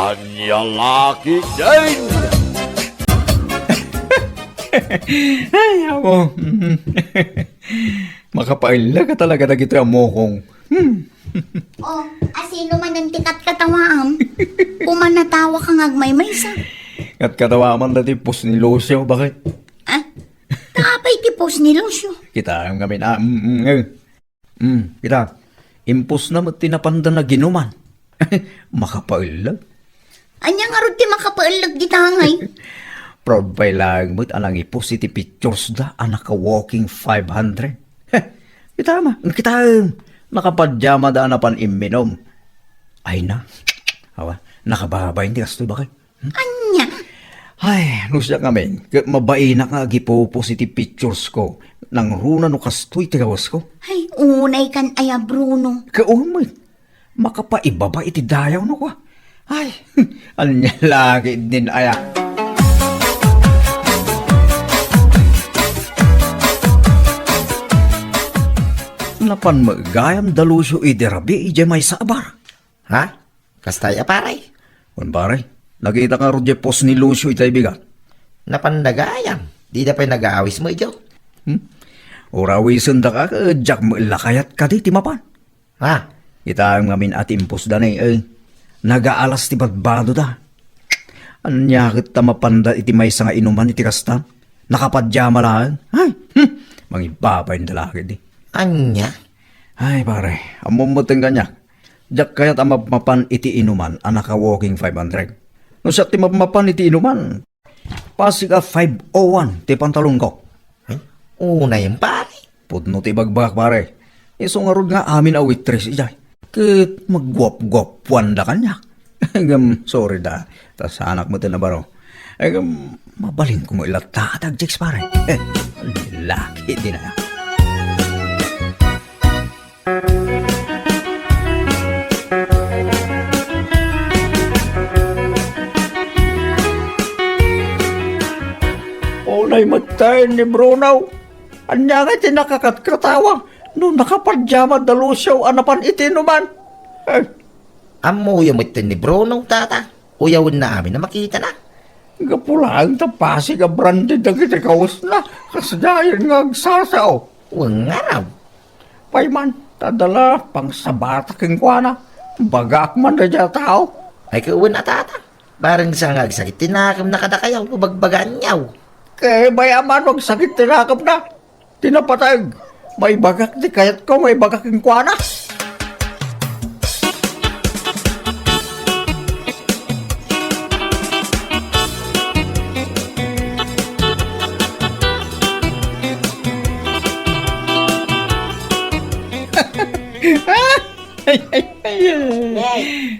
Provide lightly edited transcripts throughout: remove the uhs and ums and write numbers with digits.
Kanyang laki din! Ay, ako. Makapaila ka talaga na kita mokong. Oh, asino man ang tikat katawaam? Kumanatawa ka ngagmay-may sa. At katawaman na tipos ni Lucio, bakit? Ah? Tapay tipos ni Lucio. Kita ang kami na, kita, impos na tinapanda na ginuman. Makapaila. Anya nga rin ti makapaalag di tangay. Proud pa lang mo't anang positive pictures da, anak ka walking 500. Kita ma, kita, nakapadyama da na pan iminom. Ay na, hawa, nakababay hindi kastoy bakit? Anya? Ay, lusya kami, mabae na ka gipo positive pictures ko, nang runa no kastoy tigawas ko. Ay, unay kan aya Bruno. Kaumay, makapaibaba iti dayaw no ko. Ay, anya lagi din aya. Napan magayam dalusyo iderabi ije may sabar. Ha? Kastaya paray. Kung pare, nakita ka rodye pos ni Lucio itay bigat. Napandagayam. Di na pa'y nag-aawis mo, Ijo. Urawisan da ka, jak mo ilakayat ka di timapan. Ha? Kita ang ngamin at impos da na nagaalas ti badbado da. Anya kita mapanda iti may nga inuman iti kastan. Nakapadyama lang. Ay, mangibabay ng dalaki di. Anya? Ay pare, amumuteng kanya. Jak kaya't mapan iti inuman, anak ka walking 500. No sa ti mapan iti inuman, pasig a 501 ti pantalong ko. Ay, una yung pare. Pudno ti bagbak pare. Iso nga rod nga amin a waitress ijay. Kit magguap-guapuan da kanya. Sorry da, tas anak mo tinabaro. Mabaling ko mo ilatatag, Jex pare. Laki din na. Unay matay ni Bruno. Anya nga ti nakakatkatawa. No nakapadyama dalusyaw anapan itinuman. Amo yung mitin ni Bruno, tata. Uyawin na amin na makita na. Gapulang tapasi ka branded na kita kawas na. Kasadayan nga agsasaw. Uwang nga raw. Payman, tadala pang sabata king kwa na. Bagak man na dya tao. Ay kauwan na, tata. Barang sa nga sakit tinakam na kadakayaw, ubagbagaan niyaw. Kaya bayaman wag sakit tinakap na. Tinapatag. May bagak di kayat ko, may bagak king kwa na.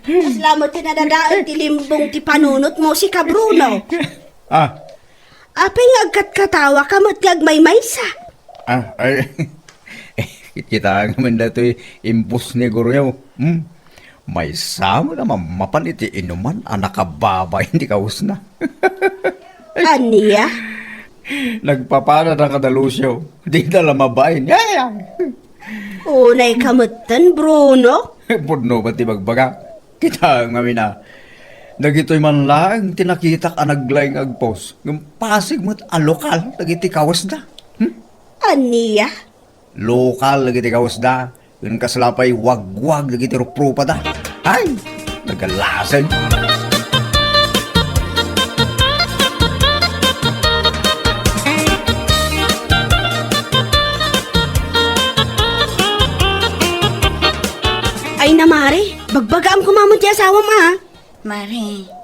Salamat ka nadadaan ti limbong ti panunot mo si Kabruno. Apay agkat katawa ka matlag may maysa. Ay, kita naman na ito'y impus ni Guryo. May sama naman mapaniti inuman, anak kababa, hindi kaus na. Aniya? Nagpapana na kadalusyo, di na lamabayin. Yaya! Unay kamutan, Bruno? Pudno ba ti bagbaga? Kita nga na. Nagito'y man lang, tinakitak anaglayng agpos. Yung pasig mo't alokal, nagiti kawas na. Aniya? Lokal, nagiti kawas na. Yung kasalapay, wag-wag, nagiti ruprupa da. Ay, nagalasan. Ay na, Mare. Bagbagaam kumamot di asawa ma. Mare.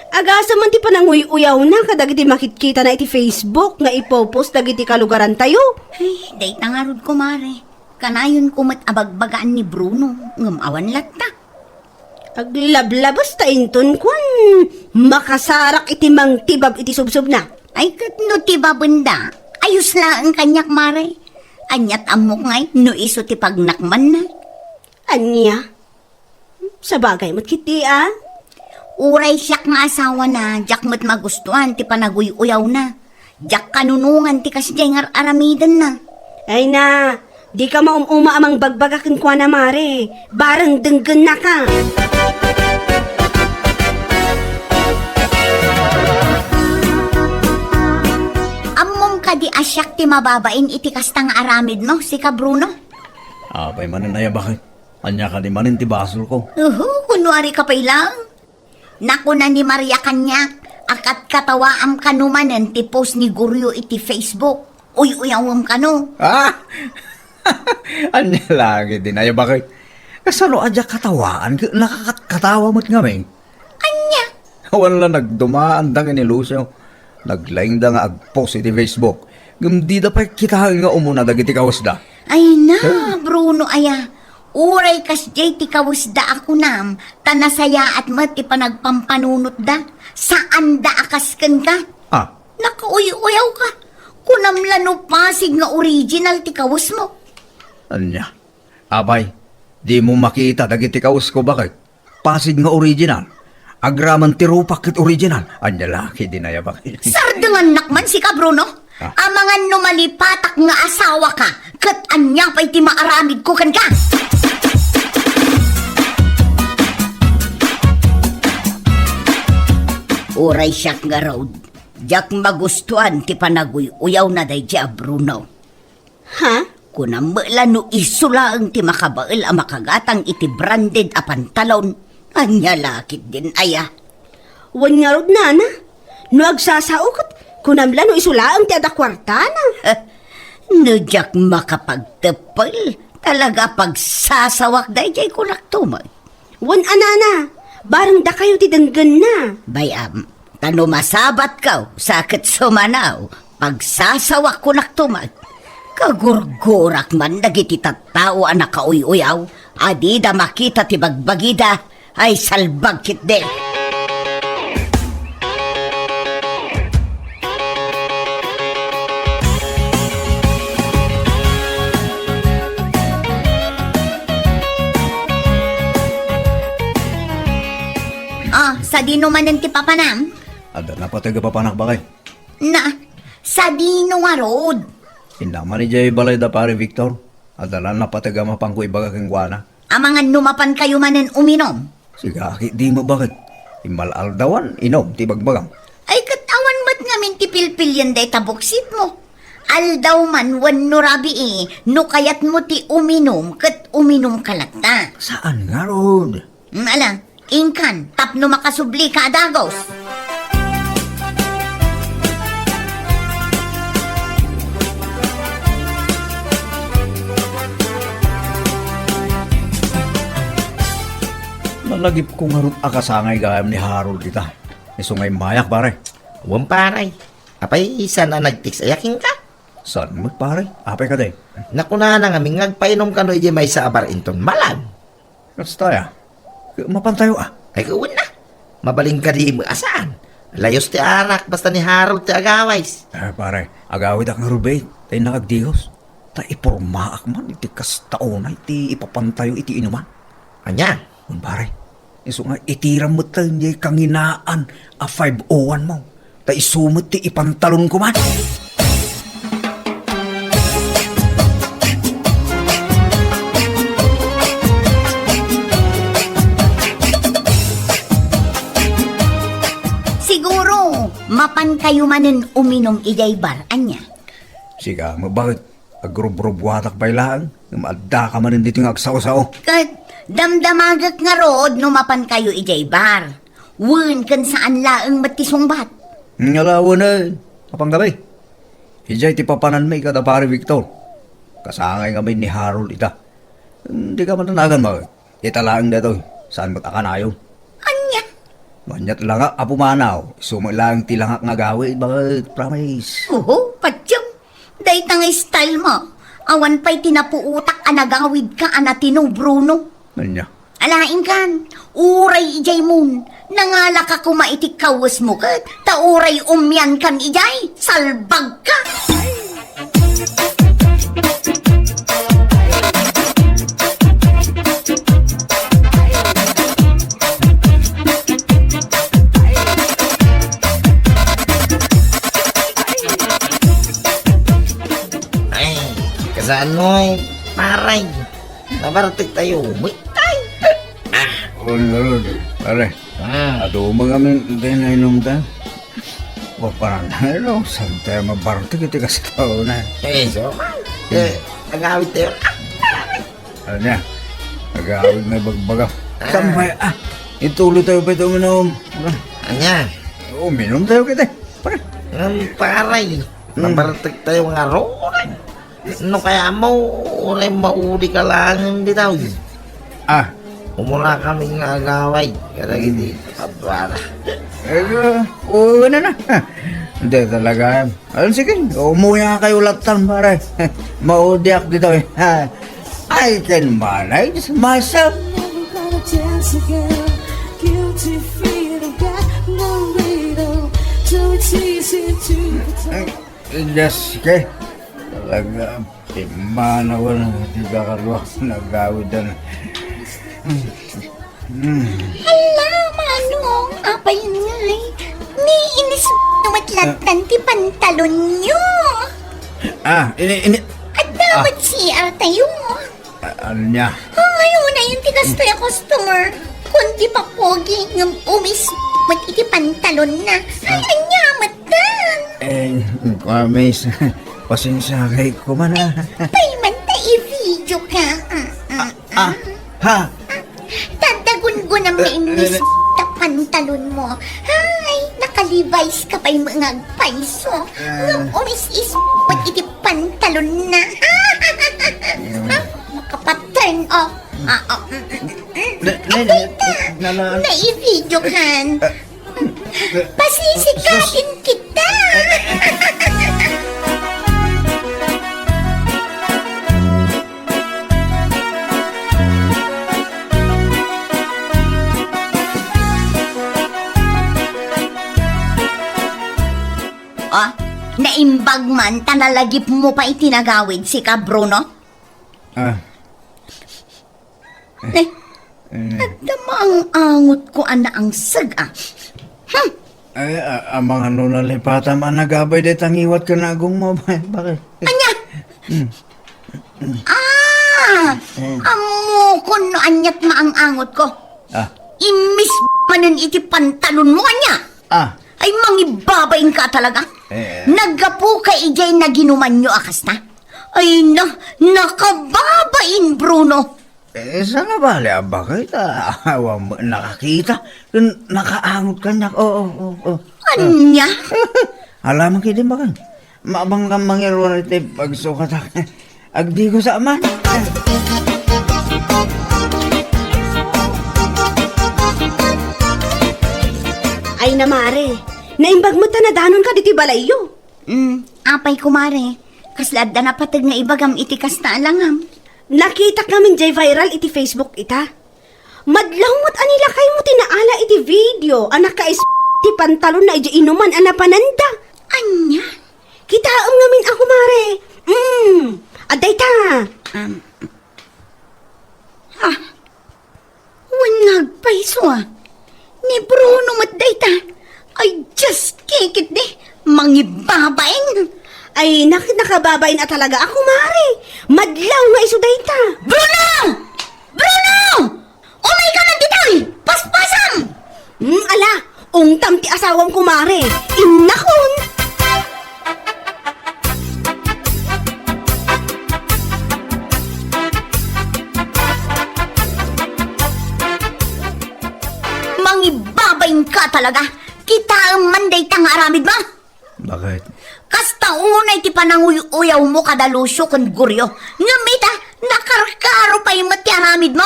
Agasa man ti pananguy-uyaw na kadagiti makitkita na iti Facebook nga ipopost dagiti kalugaran tayo. Ay, day tangarod ko, Mare. Kanayon ko mat abagbagaan ni Bruno. Ngamawan latta. Aglablabas ta inton kwan. Makasarak iti mang tibab iti subsub na. Ay, katno ti babanda. Ayos lang ang kanyak, Mare. Anyat amok ngay, no iso ti pagnakman na. Anya? Sa bagay mo't kiti ah. Uray siyak nga asawa na, jak mo't magustuhan, ti panaguy-uyaw na. Jak kanunungan, ti kasdyay aramidan na. Ay na, di ka maumuma amang bagbagakin kwa na, Mare. Barang denggan na ka. siyak ti mababain iti kastang aramid mo, si ka Bruno. Apay manin na bakit? Anya ka di manin ti basol ko. Kunwari ka pa ilang. Naku na ni Maria kanyak, akat katawaam kanumanan ti post ni Guryo iti Facebook. Uyawam kano. Ah! Anya lagi din ay bakit? Kasano adya katawaan? Nakakatawa mo't ngamin. Anya? Wala nagdumaan da ni Lucio. Naglaing da nga ag-post iti Facebook. Gumdi da pa kita nga umuna dagiti kawas da. Ay na, Bruno aya. Uray kas jay ti kawas da ako nam. Tanasaya at mat ti panagpampanunot da. Saan da akasken ka? Ah, Nakauyaw ka. Kunamlano pasig nga original ti kawas mo. anya. Abay, di mo makita dagiti kawas ko bakit? Pasig nga original. Agraman ti rupak ket original. Anya laki din ay bakit? Sardangan nakman si ka, Bruno. Ah. Amangan no malipatak nga asawa ka. Kat anya pa'y ti maaramid ko kan ka. Uray siyak nga road. Diyak magustuhan ti panaguy-uyaw na day siya, Bruno. Ha? Kunambala no isulaang ti makabael a makagatang iti branded a pantalon. Anya lakit din aya. Wan nga rod nana. No agsasaukot, kunamla no isulaang ti ada kwartana. No diyak makapagtepel. Talaga pagsasawak day jay kulaktumay. Wan anana, barang da kayo ti denggan na. Bayam, tano masabat ka, sakit sumanaw, pagsasawak ko naktumag. Kagurgurak man dagiti tattao anak kauy-uyaw, adida makita ti bagbagida, ay salbag kit de. Sa dino man ti papanam? Ada na pa taga papanak bakit? Na, sa dino nga road. Hindaman ni Jay balay da pare Victor. Adala na pa taga mapangko ibaga keng guana. Amangan numapan kayo manen uminom. Sigaki, di mo bakit? Imalaldawan, inom, ti bagbagang. Ay katawan mat ngamin ti pilpilyan day tabuksit mo. Aldaw man wan no rabi no kayat mo ti uminom kat uminom kalata. Saan nga, Rod? Ala, ingkan, tapno makasubli ka adagos. Nalagip ko nga ron akasangay gayam ni Harold kita. Isungay mayak, pare. Huwag paray. Apay, isa na nagtiks ayaking ka. Saan mo, pare? Apay ka day. Nakuna na nga, mingagpainom ka no ije may sa abar inton malan. Kastaya. Mapantayo ah. Ay kuwan na. Mabaling ka di mo asaan. Layos ti anak, basta ni Harold ti agaways. Pare, agawid ak nga rubay. Tayo nakagdigos. Ta ipormaak man, iti kastaonay, iti ipapantayo, iti inuman. Anya? Mun pare, iso nga itiram mo tayo niya kanginaan a 501 mo. Ta isumot ti ipantalon ko man. Siguro, mapan kayo manen uminom ijay bar, anya. Siga mo bakit? Agrub-rub watak bailaan. Maadda ka man hindi ting agsaw-saw. Kat damdamagak nga rod numapan kayo ijay bar. Wen kan saan laeng matisungbat. Ngalawa na. Kapang gabi. Hijay ti papanan may kada pare Victor. Kasangay kami ni Harold ita. Hindi ka mananagan mo. Italaang na to. Saan mo't akanayo? Anya? Manyat lang nga apumanaw. Sumalang tilangak nga gawin. Bakit promise? Patyam. Day tangay style mo. Awan pa'y tinapuutak anagawid ka anatino, Bruno. Manya. Alain kan, uray ijay mun. Nangala ka kumaitik kawas mo kat. Tauray umyan kan ijay. Salbag ka. Ay, kasaan mo ay paray. Nabarating tayo. Witay. Pare, Ah, ato mga min din na inom ta. Parang ano, saan tayo mabarte kita kasi tao na. So, nag-awit tayo. Ano niya? Nag-aawid may bagbagaw. Saan ba? Ituloy tayo pa ito uminom. Anya, Uminom tayo kita. Pare. ang paray. Nabartig tayo nga roon. Ano kaya mo, uray mauli ka lang bitaw. Umula kaming agaway. Kaya hindi, pabara. Oo na. Hindi talaga. Sige, umuwi nga kayo latan, pare. Maudiak dito eh. I can manage myself. Never gonna dance again. Guilty feet, I've got no riddle. So it's easy to pretend. Yes, ke. Talaga, imana ko na tiga karwa. Nagawid na. Hala, manong, apay ngay. Ni inis naman latan ti pantalon nyo. Ini. At dapat CR tayo. Ano niya? Ngayon na yung tigas tayo customer. Kundi pa pogi ng umis mat iti pantalon na. Ay, anyamat dan. Miss, pasensya kay ko man Pay man ta i-video ka. Ha? Tadagun-gun ang mainis ta pantalon mo. Ay, nakalibays ka pa'y mga paiso. Ng umis is mat iti pantalon na. Makapaturn off. Na-i-video kan. Pasisikatin kita. Naimbag man, tanalagip mo pa itinagawid si ka, Bruno? Nagdama ang angot ko ana ang saga. Amang ano na lipatan man nagabay de tangiwat ka na agong mo. Bakit? Anya? Amo ko no anyat maang angot ko. Imis manen iti pantalon mo anya. Ay mangibabain ka talaga. Naggapo ka ijay na ginuman nyo akas na. Ay nakababain, Bruno. Sana bali, bakit? Awa mo nakakita. Nakaangot ka niya. Oo. Anya? Alam mo kaya din ba kan? Maabang kang mangirwan ito pagsukat. Agdi ko sa aman. Ay namare, naimbag mo tanadanon ka diti balayo. Apay kumare. Kaslad na napatag na ibagam itikas na alangam. Nakita kami jay viral iti Facebook ita. Madlawmot anila kay mo tinaala iti video. Anak ka is ti pantalon na iti inuman anapananda. Anya? Kitaam ngamin ako mare. Aday ta. Wanag paiso ni Bruno matdayta. Ay, just kikit di. Mangibabain. Ay, nakababain na talaga ako, Mari. Madlaw nga isudayta. Bruno! Bruno! Umay ka ng ditay! Paspasam! Ala, ungtam ti asawam ko, Mari. Inakon! Mangibabain ka talaga. Kita ang manday tang aramid ba? Bakit? Kasta unay ti pananguyaw mo kadalusyo kon guryo. Ngamita, nakarkaro pa yung matiaramid mo?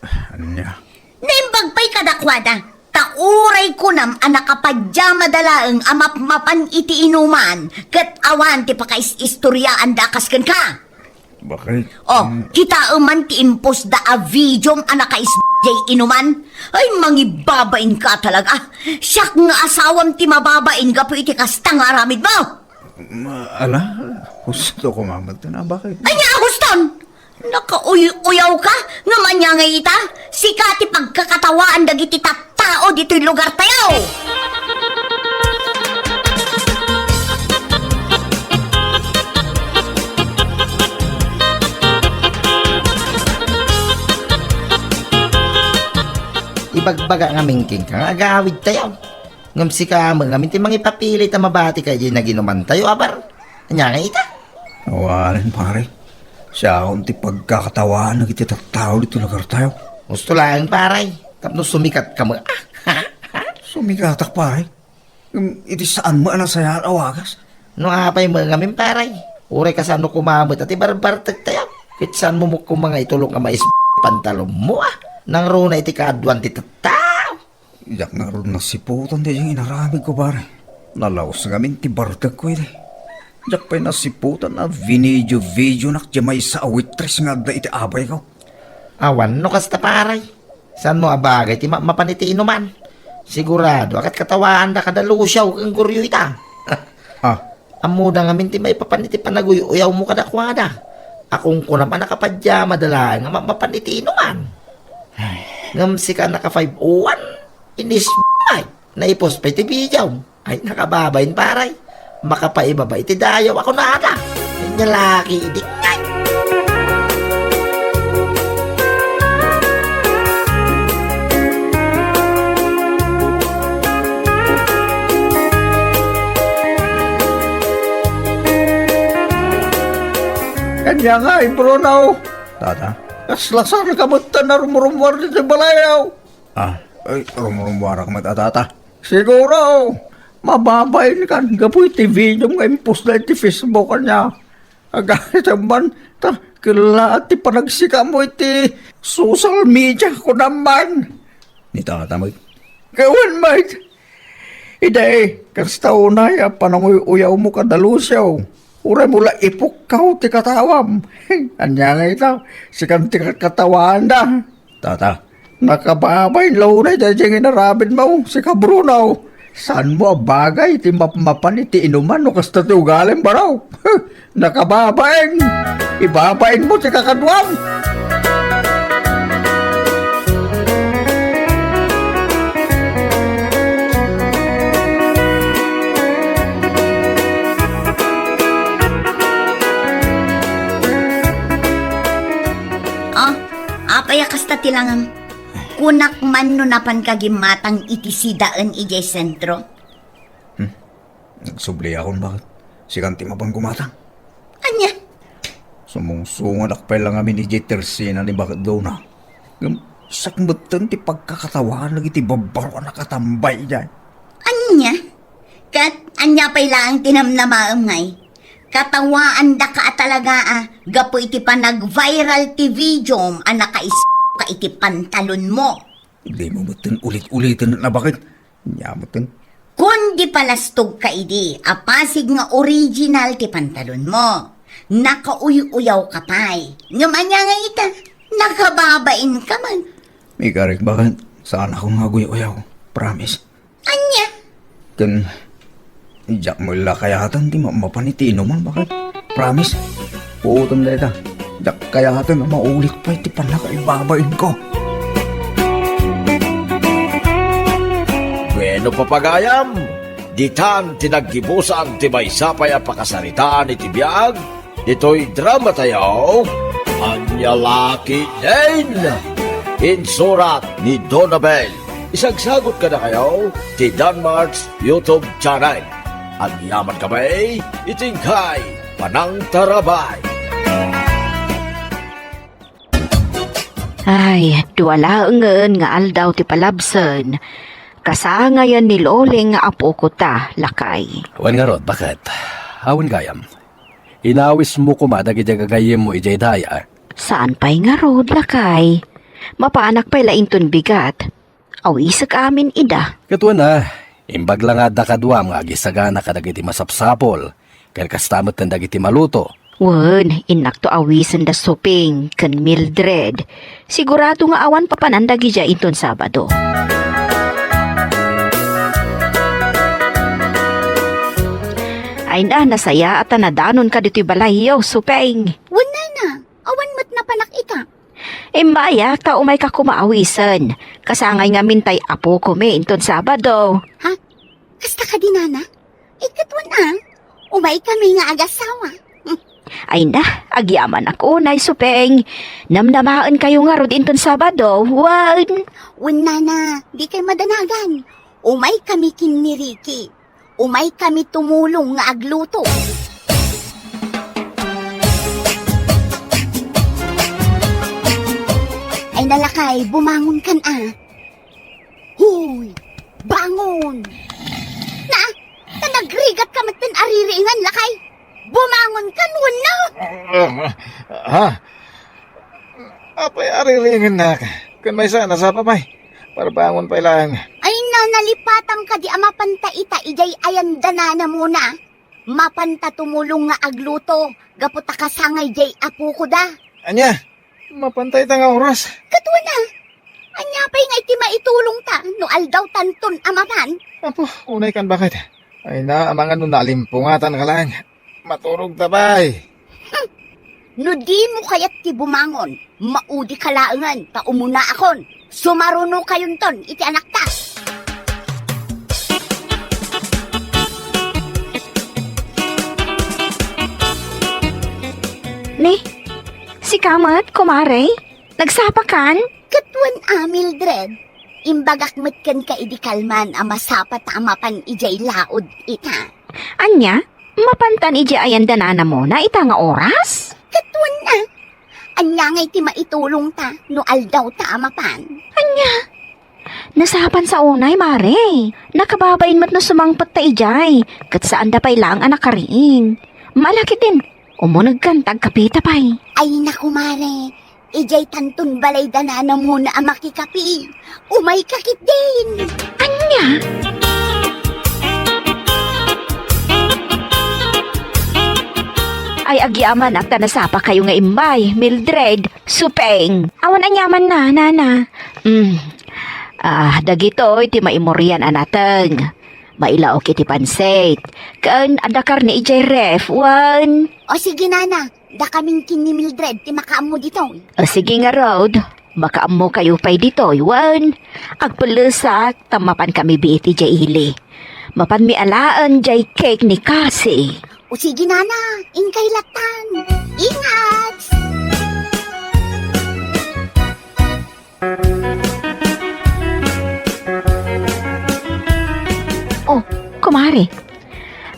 Ano niya? Naimbag pa'y kadakwada. Tauray ko nam anak kapadya madalaang amap-mapan iti inuman. Kat awan ti pakais-istoryaan dakas kan ka. Bakit? Kita man ti impos da a videom anak kais-jay inuman. Ay, mangibabain ka talaga. Siyak nga asawam ti mababain ka po iti kastang aramid mo. Ala, gusto ko mamat na. Bakit? Ay, nga, Aguston! Nakauyaw ka? Nga manyangay ita? Sikati pagkakatawaan dagiti tao dito'y lugar tayo! Ibagbaga nga mingking ka, agawid tayo. Ngam si kamang ngamin ti mga ipapilit na mabati kayo na ginuman tayo, abar. Anya nga ita. Awalan, pare. Siya akong ti pagkakatawaan na kititaw dito lugar tayo. Gusto lang, paray. Tapos sumikat ka mo. Sumigatak, pare. Iti saan mo anang sayaan awagas? No apay mga ngamin, paray. Ure ka saan no kumamot at ibarbartag tayo. Kit saan mo kung mga itulong ka mais pantalon mo Nang runa iti kaadwan ti tataw. Iyak nga ron nasiputan di yung inaramig ko, pare. Nalaos ngamin ti bartag ko iti. Iyak pa'y nasiputan na video nak jamay sa awitres nga da iti abay ko. Awan no kasta paray. Saan mo abagay ti mapaniti inuman. Sigurado akat katawaan da kadalusyaw ang guryo ita. Amo da ngamin ti may papaniti panaguyaw mo kadakwada. Akong ko naman nakapadya madalaan nga mapaniti inuman. Ngam si ka naka 501 inis naipos pa iti bijaw. Ay nakababayin paray. Makapaibaba iti dayaw ako na ada. Nyalaki idingay. Kanya nga, Bruno. Tata? Kaslasan ka mo na rumurumwar dito sa balayaw. Ay, rumurumwar ka mo, tata. Siguro, mababayin ka. Gapoy ti video nga impos na iti Facebook niya. Agay naman, kila ti panagsika mo iti social media ko naman. Ni tata mo. Kawan, mate. Iday, kasta unay, pananguyaw mo kadalusyaw. Uray mula ipukaw ti katawam. Anya nga ito, sikan ti katawaan da. Tata, nakababay launay dahil yung inarabid mo, si Kabrunaw. Saan mo bagay ti mapan iti inuman o kasta ti ugaling baraw? Nakababayin, ibabayin mo ti kakadwam. Apaya kasta tilangan. Kunak man no napan kagimatang iti sidaan ijay sentro. Nagsubli akon bakit? Sikan ti mapang gumatang. Anya? Sumungsungan akpay lang amin ni Jetersina ni bakit daw na. Sakmutan ti pagkakatawan lagi ti babaro nakatambay dyan. Anya? Kat anya pa'y lang tinamnamaam ngay. Katawaan da ka talaga gapo iti pa nag-viral ti video ka iti pantalon mo. Hindi mo mutin ulit-ulitin na bakit? Nyamutin. Kundi palastog ka idi, apasig nga original ti pantalon mo. Nakauy-uyaw ka pa'y. Ngamanya nga ita, nakababain ka man. May karik bakit? Saan ako nga guyaw? Promise. Anya? Kan, iyak mo lakayatan di mapaniti inuman bakit? Promise. Puutan na ita. Iyak kayatan na maulit pa iti panakaibabain ko. Bueno papagayam, ditan tinaggibusan ti maysapay a pakasaritaan iti biag, ito'y drama tayo, Anyalaki Jane, insurat ni Donabel. Isagsagot ka na kayo ti Danmarks YouTube channel. Ang yaman kamay, itingkay, panang tarabay. Ay, duwala ngen nga aldaw ti palabsen. Kasangayan ni Loling nga apo ko ta, lakay. Wan nga rod, bakit? Awan gayam. Inawis mo kumadag ijagagayim mo ijay daya. Saan pa'y nga rod, lakay? Mapaanak pa'y lainton bigat. Awisak amin ida. Katuan na, imbag lang at nakadwam nga gisagana kadag iti masapsapol. Kaya kastamot ng dagiti maluto. Wen, inak to awisan da suping, kan Mildred. Sigurado nga awan papanandagi dya inton Sabado. Ay na, nasaya at nadanon ka dito'y balahiyo, supeng. Wala na, awan mo't napanak ita. Maya, tao may kakumaawisan. Kasangay nga mintay apo ko may inton Sabado. Ha? Kasta ka dinana? Ikatwan umay kami nga agasawa. Ay na, agyaman ako, nay supeng. Namnamaan kayo nga rod inton Sabado. Wan. Wala na, di kay madanagan. Umay kami kin ni Ricky. Umay kami tumulong nga agluto. Ay nalakay, bumangon kan Huy, bangon! Na, nagrigat ka matin aririingan lakay. Bumangon kan, wala. Ha? Apay arilingan na ka. Kan may sana sa papay. Para bangon pa lang. Ay nalipatam ka di amapanta ita ijay ayan danana muna. Mapanta tumulong nga agluto. Gaputa ka sangay jay apo ko da. Anya, mapantay ta nga oras. Katwa na. Anya pa'y nga iti maitulong ta. No aldaw tanton amapan. Apo, unay kan bakit? Ay na, amangan nun nalimpungatan ka lang. Maturog tabay. No di mo kaya't ti bumangon. Maudi kalaangan. Ta umuna akon. Sumaruno kayon ton. Iti anak ta. Ni, si Kamat, kumare, nagsapakan? Katwan Mildred. Imbagak matkan ka idikalman ang masapat amapan ijay laod ita. Anya, mapantan iji ayan danana mo na ita nga oras? Katwan na. Anya ngay ti maitulong ta no aldaw ta amapan. Anya, nasapan sa unay, mare. Nakababain mat no sumangpat ta ijay. Kat saan da pa'y lang anak kariing. Malaki din. Umunag kan tagkapita pa'y. Ay naku mare. Ijay tantun balay danana mo na ang makikapi. Umay kakit din. Anya? Ay agyaman at nasapa kayo nga imbay, Mildred, supeng. Awan anyaman na, nana. Dagito iti maimorian anateng. Mailaok iti pansit. Kaan adakar ni ijay ref, wan. O sige nana, da kaming kin ni Mildred ti makaam mo dito. O sige nga, Rod. Baka mo kayo pa'y dito, Iwan. Agpulusak, tamapan kami biti jay ili. Mapan mi alaan jay cake ni Cassie. O sige nana, ingkay latan. Ingat! Oh, kumare.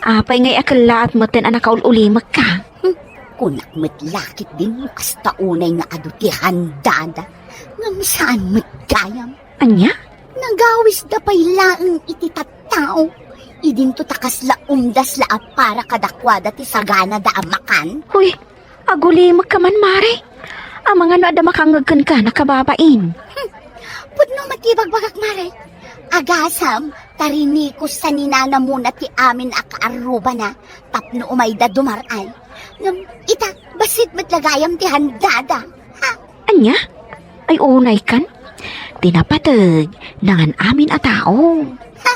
Apay ngay akala at matin anak kaululimak ka. Kunak matlakit din mo kasta unay nga adutihan dada. Ngam saan matgayam? Anya? Nagawis da pa'y laang iti tattao. Idinto takas la umdas la para kadakwada ti sagana da amakan. Huy, agulimak ka man, mare. Ang mga no ada makangagkan ka nakababain. Pudno matibagbagak mare. Agasam, tarini ko sa ninana muna ti amin akaaruba na. Tapno umay da dumaray. Ngam, ita, basit matlagayam ti handada. Ha? Anya? Ay unay kan? Tinapatag, nangan amin a tao. Ha?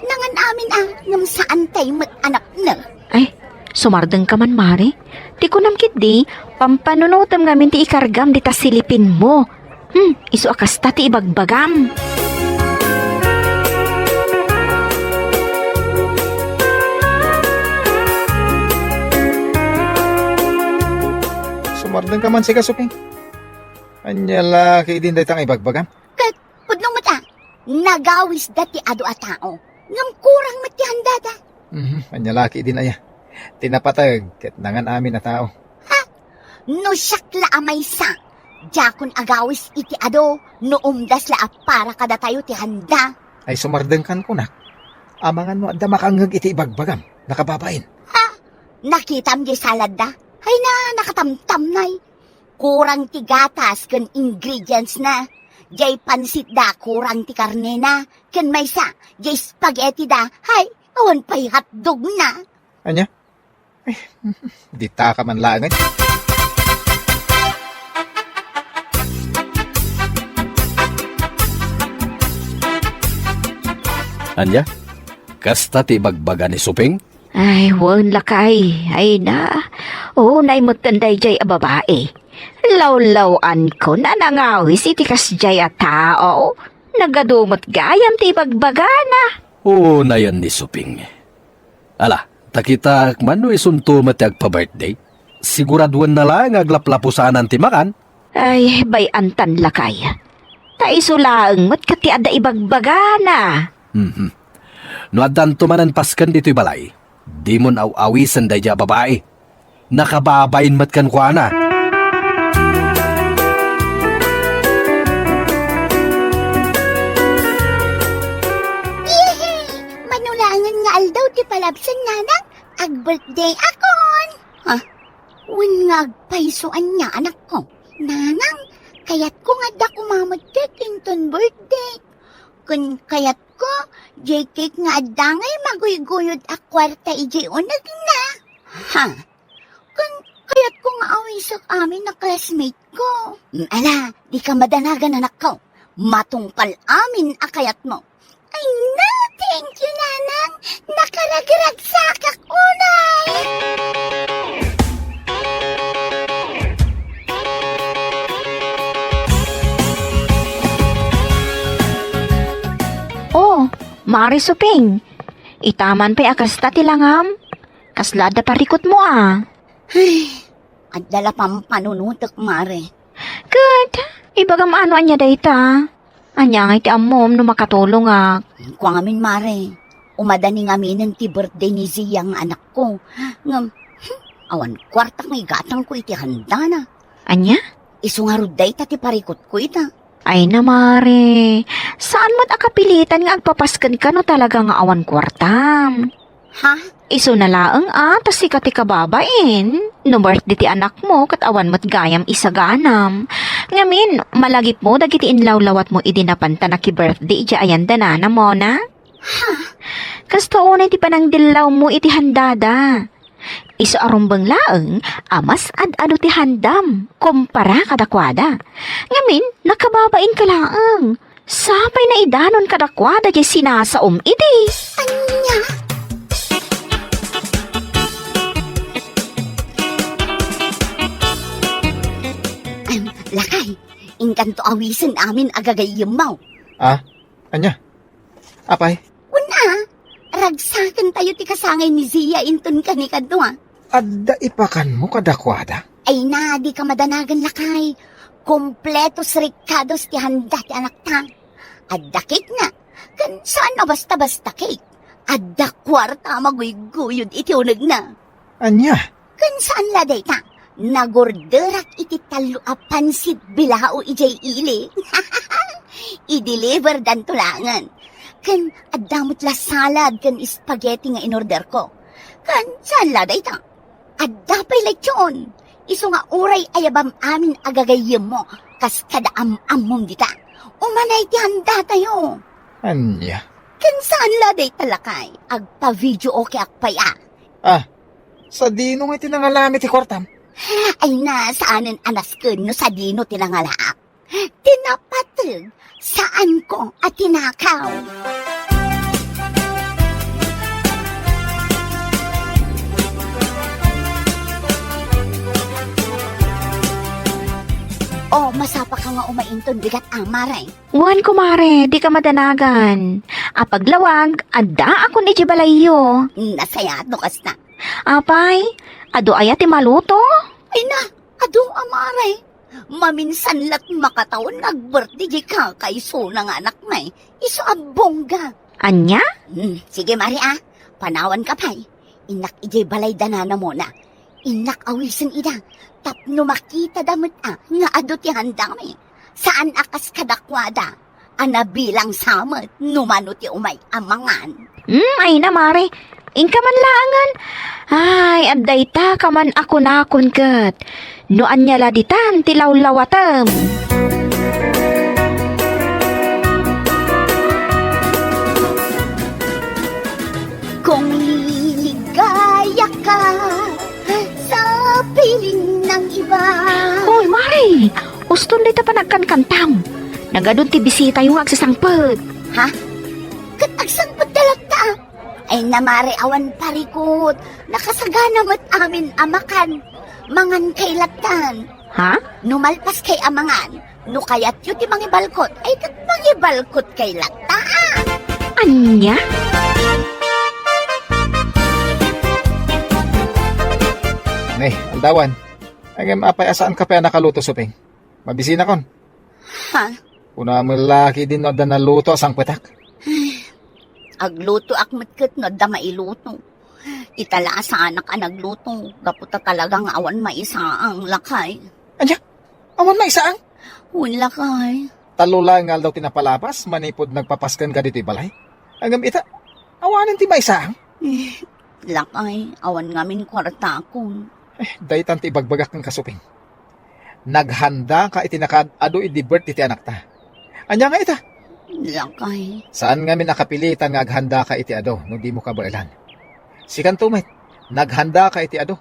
Nangan amin ngam saan tayo anak na. Ay, sumardeng ka man, mare. Di ko namkit di, pampanunutam ngamin ti ikargam di ta silipin mo. Isu akas ta ti ibagbagam. Sumardang ka man si Kasuping. Anya laki din dahi tang ibagbagam. Kat, pudnong mata, nagawis dati ado a tao. Ngam kurang matihan dada. Anya laki din aya. Tinapatag, ket nangan amin na tao. No syakla amay sa. Jakon agawis iti ado, no umdas la para kada tayo ti handa. Ay sumardang kan ko na. Amangan mo adda makangag iti ibagbagam. Nakababain. Nakitam di salad da. Ay na, nakatamtam nay. Kurang ti gatas kan ingredients na. Jay pansit da, kurang ti karne na. Kan may sa, jay spaghetti da. Hay, awan pa'y hotdog na. Anya? Ay, di ta ka man langan. Anya? Kasta ti bagbaga ni Suping? Ay, wan lakay. Ay na. Unay mo tanday jay a babae. Law-lawan ko na nangawis iti kasjay a tao. Nagadumot gayam ti bagbagana. Oo na yan ni Suping. Ala, takita mano isunto mati agpa-birthday? Siguraduan na lang aglaplapusanan ti makan. Ay, bayantan lakay. Taisulaang mat kati ada ibagbagana. No adan tumanan paskan dito'y balay, di mon aw-awisan day ja babae. Nakababain mat kan kwa na. Manulangan nga aldaw ti palabsan nanang ag-birthday akon. Ha? Wen nga agpaisoan niya anak ko. Nanang, kayat ko nga da kumamatek inton birthday. Kun kayat ko, jay cake nga adangay maguygoyod a kwarta ijay unag na. Ha? Kun kayat ko nga awisak amin na classmate ko. Ala, di ka madanagan anak ko. Matungkal amin a kayat mo. Ay na, thank you, nanang. Nakaragragsak ako, nay. Oh, Mari Suping. Itaman pa'y akasta tilangam. Kaslada parikot mo At dala pang panunutok, Mare. Good. Ibagam ano anya dayta. Anya nga iti amom no makatulong Kung amin, Mare, umadani nga minin ti birthday ni Zia ang anak ko. Ngam, awan kwartak may gatang ko iti handa na. Anya? Iso nga ruday ti parikot ko ita. Ay na Mare. Saan mo't akapilitan nga agpapaskan ka no talaga nga awan kwartam? Ha? Iso na laeng tas sikat ti kababain. No birthday ti anak mo kat awan mo't gayam isaganam. Ngamin, malagip mo dagiti inlawlawat mo idinapanta na ki birthday iti ayan danana mo na? Ha? Kasto unay ti panang dilaw mo iti handada. Iso arumbang laeng, amas ad-ano ti handam, kumpara kadakwada. Ngamin, nakababain ka laeng. Sapay na idanon kadakwada di sinasaom iti. Anya? Lakay, ingkanto awisan amin agagayim mo. Anya? Apay? Una, ragsakan tayo ti kasangay ni Zia inton kani kadwa. Adda ipakan mo kadakwada? Ay na, di ka madanagan lakay. Kompletos ricados ti handa ti anak ta. Adda cake na. Kan saan na basta-basta cake? Adda kwarta maguyuguyod iti unag na. Anya? Kan saan laday ta? Nagorderak iti talo a pansit bilao ijay ili. I-deliver dan tulangan. Kan adamot la salad kan spaghetti nga inorder ko. Kan saan laday ta? Adda pa'y lechon. Iso nga uray ayabam amin agagayim mo. Kas kada am-amom dita. Umanay ti handa tayo. Anya? Kan saan laday talakay? Agpa-video okay akpaya. Sa dino nga tinangalami ti kwartam? Ay na, saanan anas ko no sa dino tinangalaak. Tinapatag, saan ko at tinakaw. Oh, masapa ka nga umainton bigat ang maray. Wan ko Mare, di ka madanagan. Apaglawag, adda ako ni Jibalayo. Nasaya no kas na. Apay, ado aya ti maluto? Ay na, ado amaray. Maminsan lat makataon nag-birthday di ka kay so na nga anak may. Iso abongga. Anya? Sige Maria, panawan ka pay. Inak ijay balay danana mo na. Inak awisan ida. Tapno makita damot nga ado ti handang mi. Saan akas kadakwada? Ana bilang samot, numano ti umay amangan. Ay na Mare, ingka man langan. Ay, adday ta kaman ako nakon kat. Noan niya laditan, tilawlawatam. Kung liligaya ka sa piling ng iba. Hoy, Mare, uston dito pa nagkankantam. Nagadun ti bisita yung agsasangpet. Ha? Kat agsangpet talagta. Ay namari awan parikot. Nakasagana mo't amin amakan. Mangan kay latan. Ha? Numalpas kay amangan. No kayat yu ti mangibalkot. Ay kat mangibalkot kay lata. Anya? Nay, aldawan. Agam apay asaan ka pa nakaluto suping? Mabisina kon. Ha? Una mo laki din na naluto asang petak. Agluto ak matkat no da mailuto. Itala sa anak ang nagluto. Gaputa talagang awan maisa ang lakay. Anya, awan na isaang. Hun lakay. Talula nga daw tinapalapas, manipod nagpapaskan ka dito'y balay. Hanggang ita, awanan ti maisaang. Lakay, awan ngamin kwarta akong. Daytan ti bagbagak ng kasuping. Naghanda ka itinakad ado i-divert iti anak ta. Anya nga ita, Lakay. saan nga nakapilitan nga aghanda ka iti ado nung di mo kabailan. Sikan tumit, naghanda ka iti ado.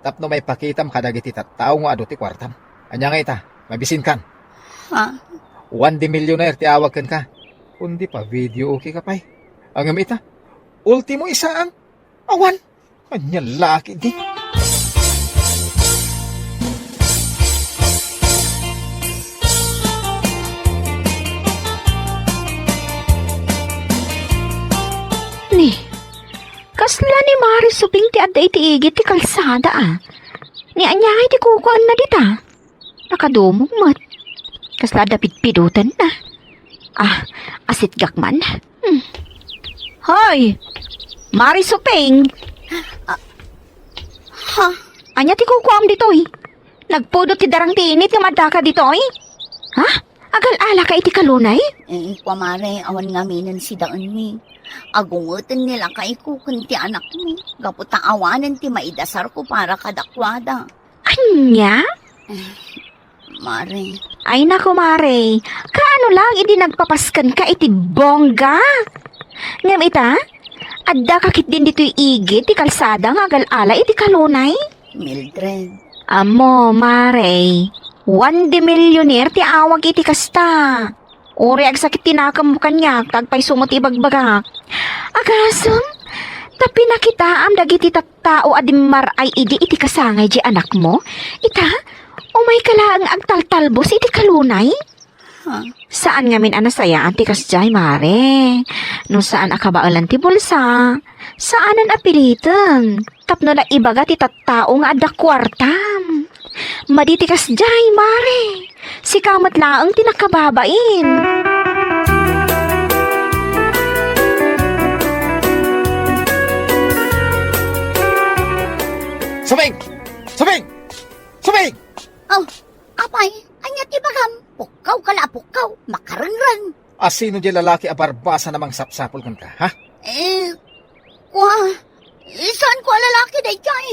Tapno may pakitam kadag iti tattao nga ado ti kwartam. Anya nga ita, mabisin kan. Ha? 1 di millionaire ti awag kan ka. Kundi pa video okay ka pay. Ang ita, ultimo isaang awan. Anya laki di. Ni, kasla ni Mari subing ti adda iti igit ti kalsada Ni anyay ti kukuan na dita. Nakadumog mat. Kasla da pitpidutan na. Asit gakman. Hoy! Mari suping! Ha? Anya ti kukuam ditoy. Nagpudot ti darang tinit nga madaka ditoy. Ha? Agal-ala ka iti kalunay? Pamare, awan nga minan si daan mi. Agungutan nila kay kukan ti anak mi. Gaputa awanan ti maidasar ko para kadakwada. Anya? Mare, Ay nako Mare, kaano lang hindi nagpapaskan ka iti bongga? Ngam ita, adda kakit din dito'y igit ti kalsada nga agal-ala iti kalunay? Mildred. Amo, Mare, 1 di millionaire ti awag iti kasta. Uri ag sakit tinakam mo kanyak, tagpay sumot ibagbagak. Agasam, tapi nakitaam dagiti tattao adim maray idi iti kasangay di anak mo. Ita, umay kalaang agtaltalbos iti kalunay. Saan ngamin anasaya anti kasjay, Mare? No saan akabaalan ti bulsa? Saanan apilitan? Tapno na ibaga ti tattao nga adda kwartam. Maditi kasjay, Mare. Si kamat laang tinakababain. Subing! Subing! Subing! Oh, apay, anya ti bagam. Pukaw kala pukaw, makarangrang. Asino di lalaki a barbasa namang sapsapol kan ka, ha? Saan ko lalaki day jay?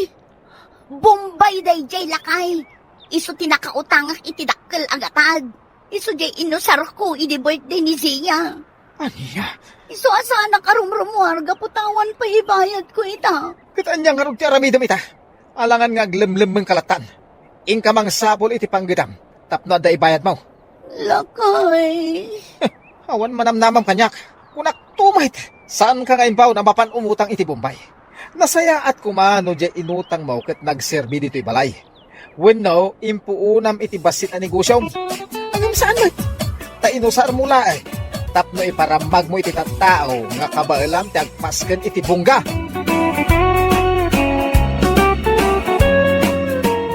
Bombay day jay lakay. Iso tinakautangak itidakkel agatad. Iso jay inusar ko idi birthday ni Zia. Aniya, Iso asana karumrumuar gaputawan pa ibayad ko ita. kitaan niya nga rin ti aramidam ita. Alangan nga aglemlem mong kalatan. Ingka mang sapol iti panggidam. Tapno da ibayad mo. Lakay. Awan manamnamam kanyak. Kunak tumait. Saan ka nga imbaw na mapan umutang iti Bombay? Nasaya at kumano di inutang mo kat nagserbi dito'y balay. When no, impuunam iti basit na negosyo. Ang saan mo? Ta inusar mula eh. Tapno iparamag mo iti tattao nga kabailam ti agpasken iti bungga.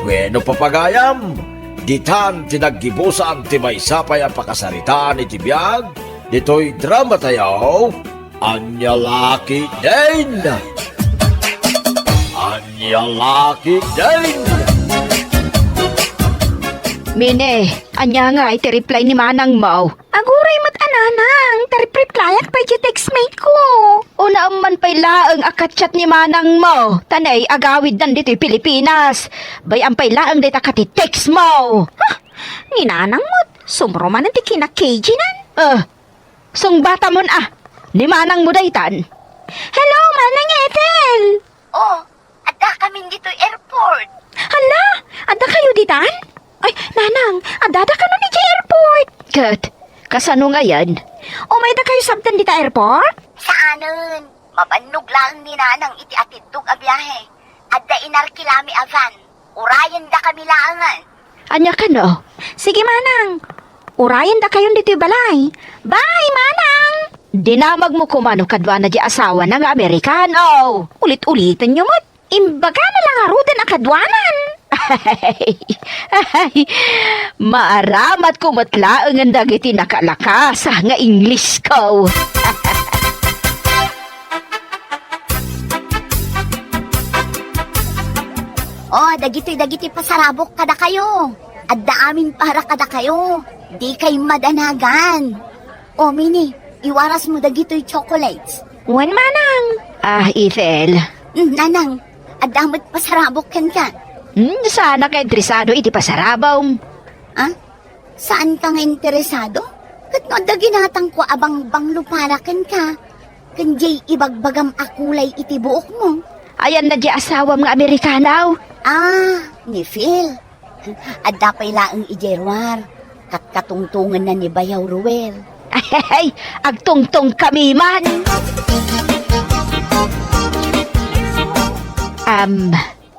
Bueno papagayam, ditan tinaggibusan ti maysapay ang pakasaritaan iti biyag, dito'y drama tayo, Anya Laki Din! Anya Laki Din! Mine, anya nga iti reply ni Manang Mau. Aguray mat ananang, tarip-replyak pa iti textmate ko. Una man pa'y laang akatchat ni Manang Mau. Tanay, agawid nan dito'y Pilipinas. Bayang pa'y laang dito kati text mo. Ha? Ninanang mo't, sumroman ang tikinak KG nan. Sung bata mon ni Manang mo daytan. Hello, Manang Ethel! Oh, ada kami dito airport. Hala, ada kayo ditan? Ay, Nanang, adada ka nun iti airport. Kat, kasano nga yan? O may da kayo sabtan dita airport? Saanon? Mabannog lang ni nanang iti atidtog a biyahe. Adda inarkilami a van. Urayan da kami laangan. Anya ka no? Sige, Manang. Urayan da kayon dito balay. Bye, Manang! Dinamag mo kumano kadwa na di asawa ng Amerikano. Ulit-ulitan nyo mo. Imbaga na lang arudan ang kadwanan. Maaramat ko matlaang ang dagiti nakalakas nga English ko. dagiti pasarabok kada kayo. Adda amin para kada kayo. Di kay madanagan. O, Mini, iwaras mo dagito'y chocolates. Wan manang. Ethel. Nanang, adamot pasarabok ka. Sana ka interesado iti pasarabaw. Saan ka nga interesado? Kat no, ginatang ko abang bangluparakan ka. Kanjay ibagbagam akulay iti buok mo. Ayan na di asawa mga Amerikanaw. Ni Phil. Adda pa'y laang ijerwar. Katungtungan na ni Bayaw Ruel. Ay, agtungtong kami man.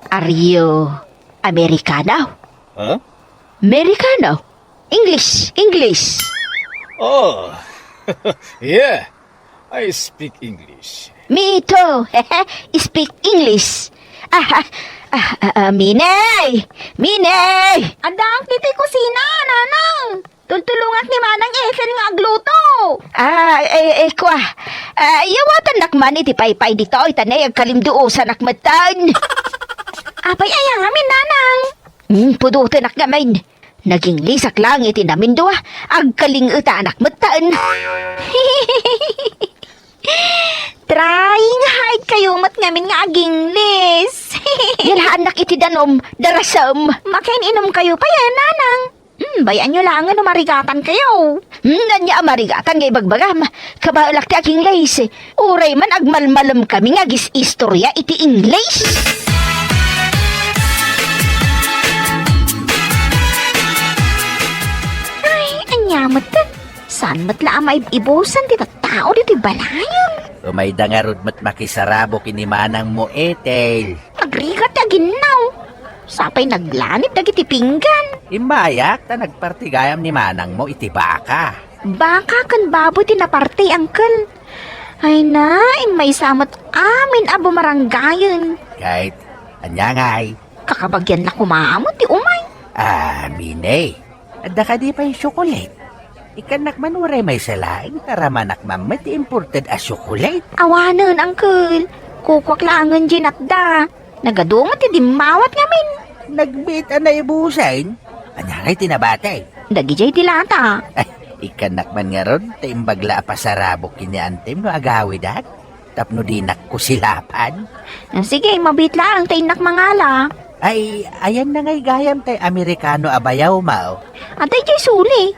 Are you Amerikanaw? Huh? Amerikano? English. Oh, yeah, I speak English. Me too. Speak English. Minay! Adang, titi kusina, nanang. Tultulungat ni Manang Ethel nga agluto. Yawatan nakman iti paypay dito, itanay agkalimduosan nakmatan. Apay ayang amin, nanang. Pudutin nakgamin. Naging lisak lang iti namin doa, agkaling anak matan. Trying hard kayo mat ngamin nga aging lis. Yalahan nak iti danom, darasam. Makain inom kayo pa yan, nanang. Bayan nyo lang ano marigatan kayo. Nanya marigatan ngay bagbagam. Kabalak ti aking lays. Uray man agmalmalam kami nga gis istorya iti English. Anyamat ka. Saan matla may ibusan ti tao diti balayon? Umay dangarod mat makisarabo kini Manang mo, Ethel. Agrigat ta ginaw. Sapay naglanip dagiti pinggan. Imbayak ta nagpartigayam ni Manang mo iti baka. Baka kan babo ti naparte, uncle. Ay na, may samat amin abo maranggayon. Kahit anyangay. Kakabagyan la kumamot ti umay. Mine. Adda ka di pa yung chocolate. Ikanak manuray may salaing taramanak mamit imported as chocolate. Awanan, uncle. Kukwaklangan ginatda. Nagadungat ti dimawat ngamin. Nagbit na ibusain. Anyangay tinabatay. Dagijay dilata. Ay, ikanak man nga ron, taimbagla pasarabok kini antem no agawidat. Tapno dinak ko silapan. Sige, mabit lang tayo nakmangala. Ay, ayan na ngay gayam tay Amerikano abayaw mao. Antay jay suli.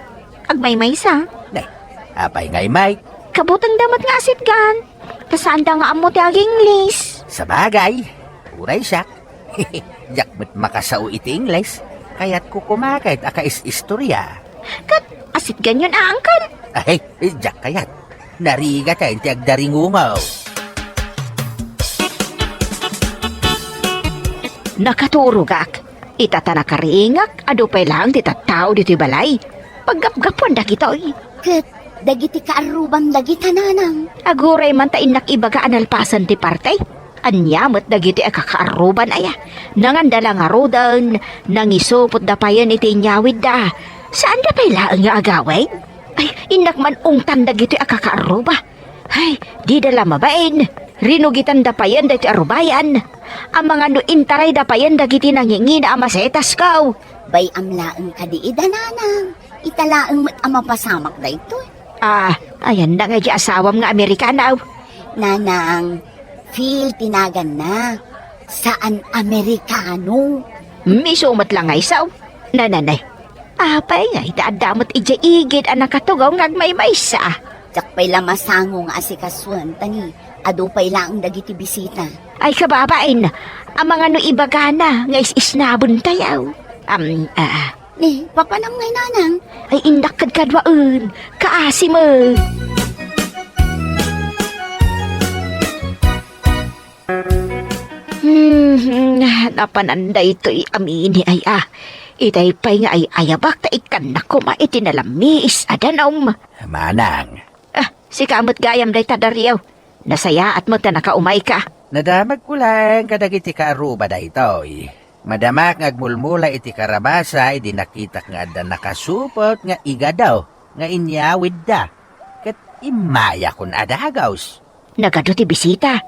Agmay-may sa. Nay, apay ngay Mike. Kabutang damat nga asitgan. Kasanda nga amo ti aging lis. Sa bagay, uray siya. Jakmet makasao iti Ingles, kaya't kukumakait akais istorya. Kat, asitgan yun uncle. Ay, jak kayat. Nariga tayo ti agdaringungaw. Nakaturugak. Itatanakaringak, ado pa'y lang titatao dito balay. Paggapgapuan da kito'y. Kat, dagiti kaarubang dagita nanang. Aguray man tain nakibaga analpasan ti partay. Anyamot dagiti akakaaruban aya. Nangandala nga rodan, nangisupot da payan iti nyawid da. Saan da pa'y laang nga agaway? Ay, inak man ungtan dagiti akakaaruba. Ay, di dala mabain. Rinugitan da payan dati arubayan. Ang mga nuintaray da payan dagiti nangingina amasetas kaw. Bay amlaang kadiida nanang. Italaang mat amapasamak da ito. Ayan na nga di asawam nga Amerikanaw. Nanang, Phil tinagan na. Saan Amerikano? Misumat lang nga isaw. Nananay. Apay nga itaadamot ija igid ang nakatugaw nga may maysa. Tsak pa'y lamasango nga asikaswan tani. Ado pa'y laang dagiti bisita. Ay kababain, ang mga no ibagana nga isnabon tayaw. Papanam ngay nanang. Ay indak kadkadwaan, kaasi mo. Napananda ito'y amini ay Itay pa'y nga ay ayabak ta ikan na kuma itinalamis adanom. Manang. Si kamot gayam day tadariyaw. Nasaya at mo ta nakaumay ka. Nadamag ko lang kadagiti kaaruba da itoy. Madamak ngagmulmula iti karabasa, idi nakitak nga da nakasupot nga iga daw, nga inyawid da. Kat imaya kun adagaws. Nagado ti bisita.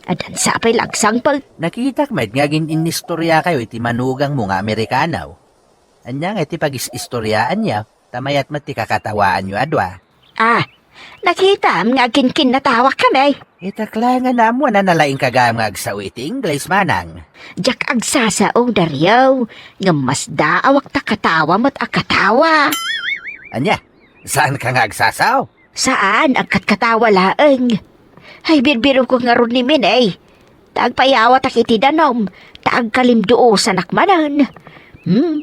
Adan sa apay lagsang pag... Nakita ka nga inistorya kayo iti manugang mo nga Amerikanaw. Anya nga iti pag-istoryaan niya, tamayat mati kakatawaan nyo adwa. Nakita nga kinkin natawa kami. Itakla nga namo na nalaing kagam nga agsaw iti Ingles manang. Jak agsasao daryaw, nga mas daawak ta katawa mat akatawa. Anya, saan ka nga agsasaw? Saan ang katkatawa laeng? Ay birbiro ko nga ron ni Minay. Taagpayawa takiti danom, taag kalimduo sa nakmanan.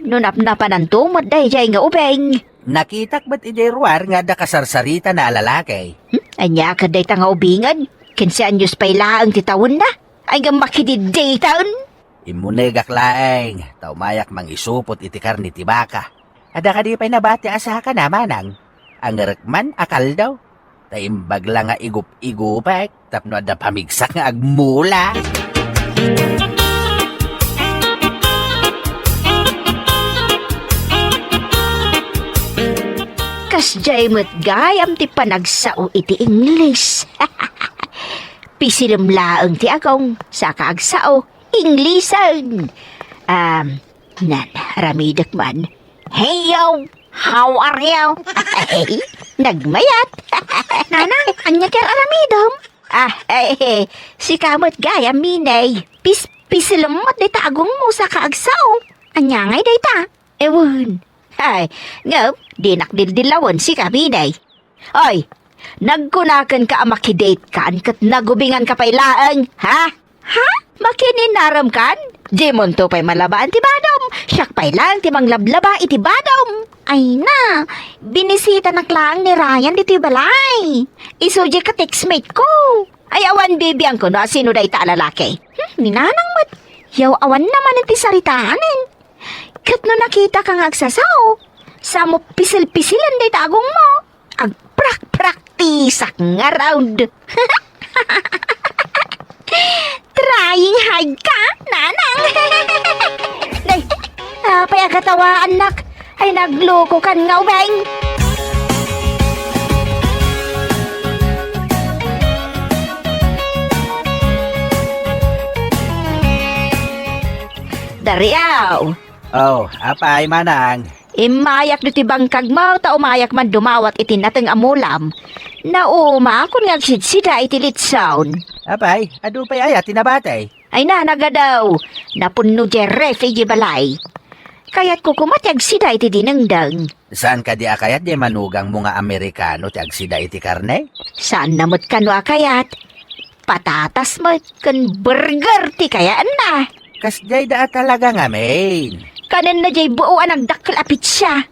Nunap-napan ang tumot dahi jay nga ubeng. Nakitak ba't idiruar nga da kasarsarita na alalaki? Anya ka day ta nga ubingan, kinsi anyos pay laang titawon na. Ay nga makididay taon. Imunegak laeng, taumayak mang isupot iti karni ti baka. Ada ka di pa'y nabati asa ka na manang. Ang rekman akal daw. Taimbag lang nga igup-igupek, tapno ada pamigsak nga agmula. Kasjay mo't gayam ti panagsao iti English. Pisilim laang ti agong sa kaagsao Inglesan. Ramidak man. Hey yo, how are you? Hey, nagmayat. Nanang, anya kang aramidom? Si kamot gayam minay. Pisilim mo't di agong mo sa kaagsao. Anya ngay day ta? Ewan. Ay, ngap, dinakdildilawon si Kabinay. Oy, nagkunakan ka makidate kan kat nagubingan ka pailaan, ha? Ha? Makininaram kan? Di mon to pa'y malabaan ti badom. Siyak pa'y lang ti manglablaba iti badom. Ay na, binisita naklang ni Ryan dito balay. Isuje ka textmate ko. Ay awan bibiyang ko no, sino day ta lalaki? Ninanang mat, yaw awan naman iti saritaanin. Kat no nakita kang agsasaw, sa mo pisil-pisilan day tagong mo. Agprak-praktisak nga round. Trying hard ka, nanang. Day, payagatawa anak, ay nagloko kan nga ubeng. Dariaw. Oh, apay manang. Imayak ti bangkag mo, ta umayak man dumawat iti nateng amulam. Nauma, kun nga sida iti litsawn. Apay, adu pa'y ayat tinabatay. Ay na, nagadaw. Napunno di refugee balay. Kaya't kukumatyag sida iti dinengdeng. Saan ka di akayat di manugang mga Amerikano ti agsida iti karne? Saan namot ka no akayat? Patatas mo, kan burger ti kayaan na. Kasjay da talaga nga, main. Kanan na jay buuan ang daklapit siya.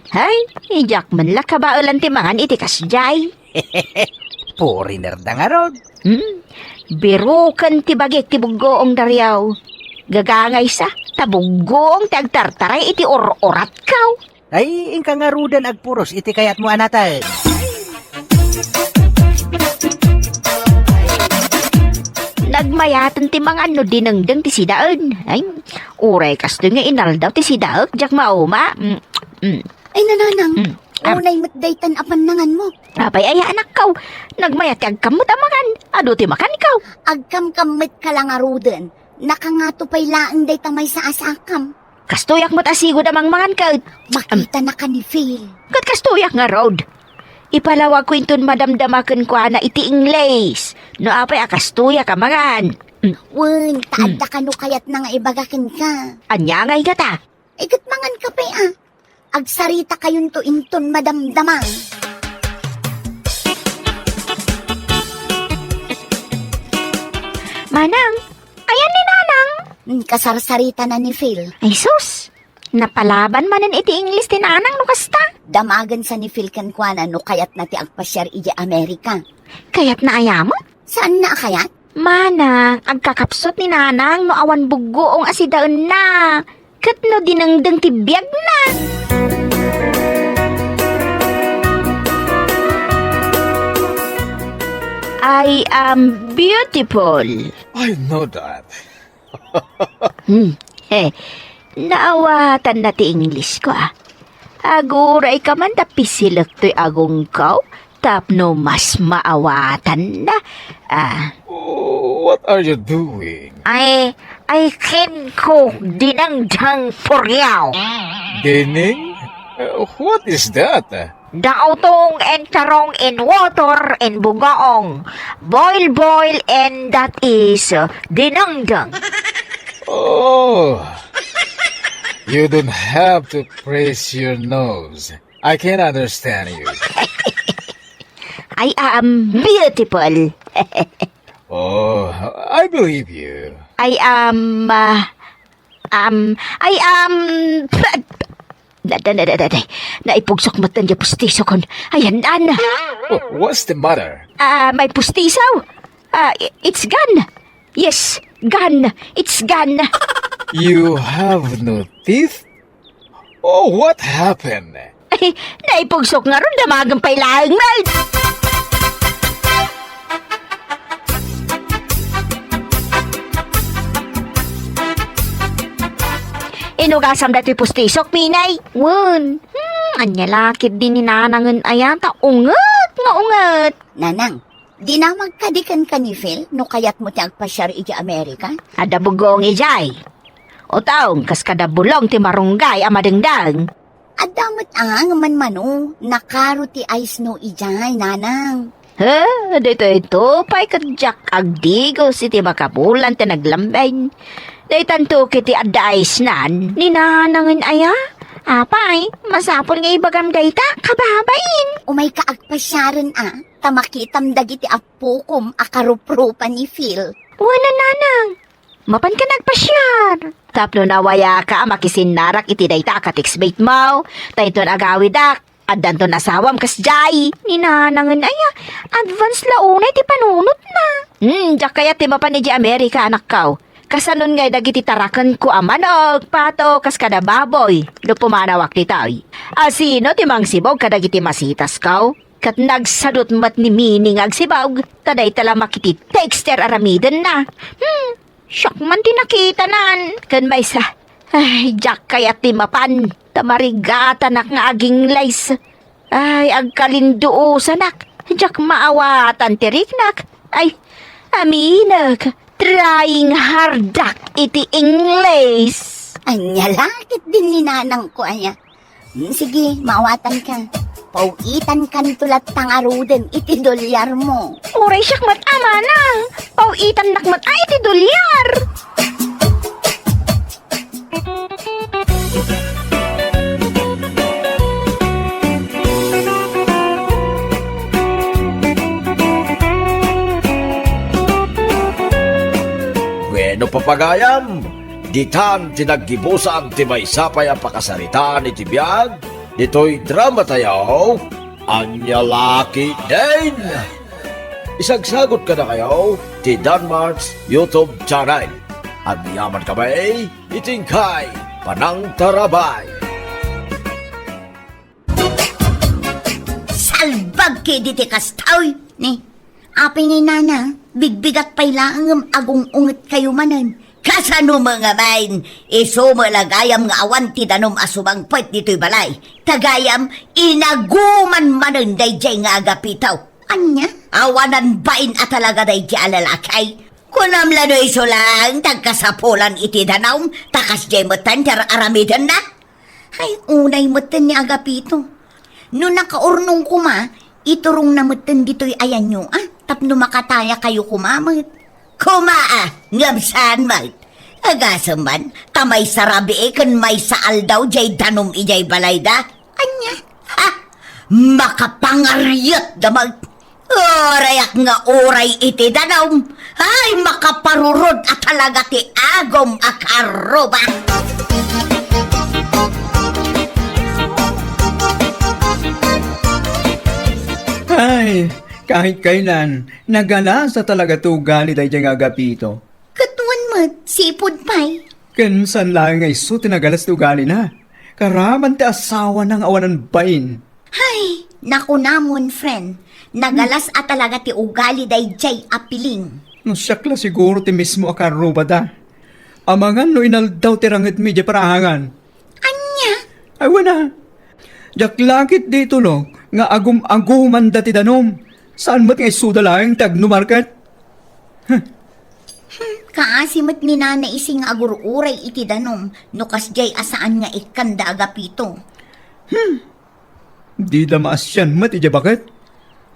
Hay, ijak man la kabaulan ti mangan iti kasjay. Foreigner da nga ron. Birukan ti bagik ti buggoong daryaw. Gagangay sa, tabuggoong ti agtartaray iti or-orat kaw. Ay, ingka nga rudan agpuros iti kayat mo anatan. Nagmayatan ti mga ano dinengdeng ti sidaan. Ay, uray kasto nga inaldaw ti sidaak, jak mauma. Ay nananang, unay matdaytan apan nangan mo. Apay ay anak kaw, nagmayat ti agkamot amangan, ado ti makan ikaw. Agkam-kamit ka lang aruden. Nakangato pa'y laan day tamay sa asakam. Kastoyak mo't asigo damang mangan ka. Makita na ka ni Phil. Kat kastoyak nga road. Ipalawag ko inton madamdamakan ko na iti Ingles. No apay akastuya ka mangan. Wen, taadda ka no kayat na nga ibagakin ka. Anya nga igata. Ikat mangan ka pa Agsarita kayon to inton madamdamang. Manang, ayan ni Nanang. Kasarsarita na ni Phil. Ay sus, napalaban manan iti Ingles ti Nanang no kasta. Damagan sa ni Phil kankwana no kayat na ti agpasyar iji Amerika. Kayat na ayamo? Saan na kayat? Manang, agkakapsot ni Nanang no awan buggoong asidaan na. Kat no dinengdeng ti biyag na. I am beautiful. I know that. Naawatan na ti English ko Aguray ka man tapisilak to'y agong kaw. Tapno mas maawatan na. What are you doing? Ay kin ko dinangdang puryaw. Dining? What is that? Daotong and tarong in water and bugaong. Boil and that is dinangdang. Oh, you don't have to praise your nose. I can understand you. I am beautiful. Oh, I believe you. I am naipugsok mo tan pustiso kon. Ayan, Ana. Oh, what's the matter? May pustisaw. It's gone. Yes, gone. It's gone. You have no teeth? Oh, what happened? Ay, naipugsok nga ron damagang pailaang mal. Inugasam dati pustisok, Minay. Wun. Anya lakit din ni nanangan ayata. Ungat nga ungat. Nanang, di na magkadikan ka ni Phil no kayat mo tiyag pasyar iti Amerika? Ada bugong ijay. O taong kas kada bulong ti marunggay amadengdang. At damot ang manmano, nakaro ti ice no ijay, nanang. Ha? Dito, pa'y kadyak agdigo si ti makabulan ti naglambayn. Daytanto kiti adais nan, ninanangin aya. Apay, masapol nga ibagam dayta, kababain. Umay kaagpasyaran tamakitam dagiti apukom akarupropa ni Phil. Wala nanang, mapan ka nagpasyar. Tapno nawaya ka makisinarak iti dayta katikspate mo. Tayton agawidak, adanto nasawam kasjay. Ninanangin aya, advance launay ti panunot na. Diyak kaya ti mapan ni Amerika anak kaw. Kasanon ngay dagiti tarakan ko amanog, pato, kas kada baboy. Lupumanawak ti taoy. Asino ti mang sibog kadagiti masitas kaw? Kat nagsadot mat ni Mining agsibog, taday tala makiti texter aramiden na. Shock man ti nakita nan. Kan may sa, ay, jak kaya ti mapan. Tamarigata nak nga aging lays. Ay, agkalinduo sanak. Jak maawatan ti riknak. Ay, aminag. Trying hardak iti English. Anya, lakit din ni nanang ko, anya. Sige, maawatan ka. Pauitan kan tulat tangaruden iti dolyar mo. Uray siyak mat amanang. Pauitan nakmat ay iti dolyar. Bueno papagayam, ditan tinaggibusan ti maysapay ang pakasaritaan ni Tibiyag, dito'y drama tayo, Anya Laki Din. Isagsagot ka na kayo, ti Danmarks YouTube channel. At yaman kami, itingkay, Panang Tarabay. Salbag kay diti kastaw, ni. Apay ni nana, bigbigat pa'y laangam agong unget kayo manan. Kasano mga main, iso malagayam nga awan ti danom asubang puwet dito'y balay. Tagayam, inaguman manan dayjay nga agapitaw. Anya? Awanan bain at talaga dayjay alalakay. Kunam lano iso lang, tagkasapulan iti danaw, takas jay matan tar aramidan na. Ay, unay matan ni agapito. No nakaurnong kuma, iturong na matan dito'y ayan nyo, tapno makataya kayo kumamit. Kumaa, ngabsaan mat. Agasam man, tamay sarabi kan may saal daw jay danom ijay balayda. Anya? Makapangaryat damag. Orayak nga oray iti danaw. Ay, makaparurod at talaga ti agom akaroba. Ay, kahit kailan, nagala sa talaga to gali tayo diyang agapito. Katuan mat, sipod pa'y. Kansan lang nga iso tinagalas to gali na. Karaman ti asawa ng awanan bain. Ay, naku namon, friend. Nagalas at talaga ti ugali day jay apiling. No siyakla siguro ti mismo akaruba da. Amangan no inaldaw ti rangit medya parahangan. Anya? Ay wana. Jak langit dito lo, nga agum-aguman dati danom. Saan ba't nga isuda lang tagnumarkat? Kaasimot ni Nana ising agururay iti danom, no kasjay asaan nga ikanda agapito. Di damaas yan, mati dya bakit?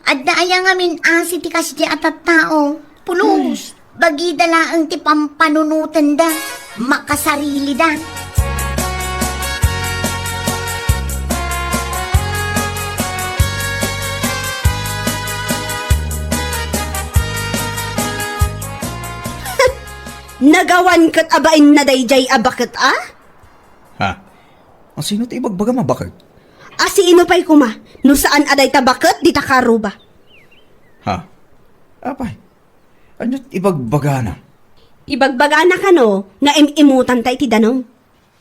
At daya nga min asi ti kasjay atat tao. Pulos, bagi dalaang ti pampanunutan da, makasarili da. Nagawan kat abain na dayjay abakit Ha? Ang sino ti ibagbaga mabakit? Asi inupay kuma, no saan aday tabakit di takaruba. Ha? Apay, anyot ibagbaga na? Ibagbaga na ka no, nga imutan tay ti danom.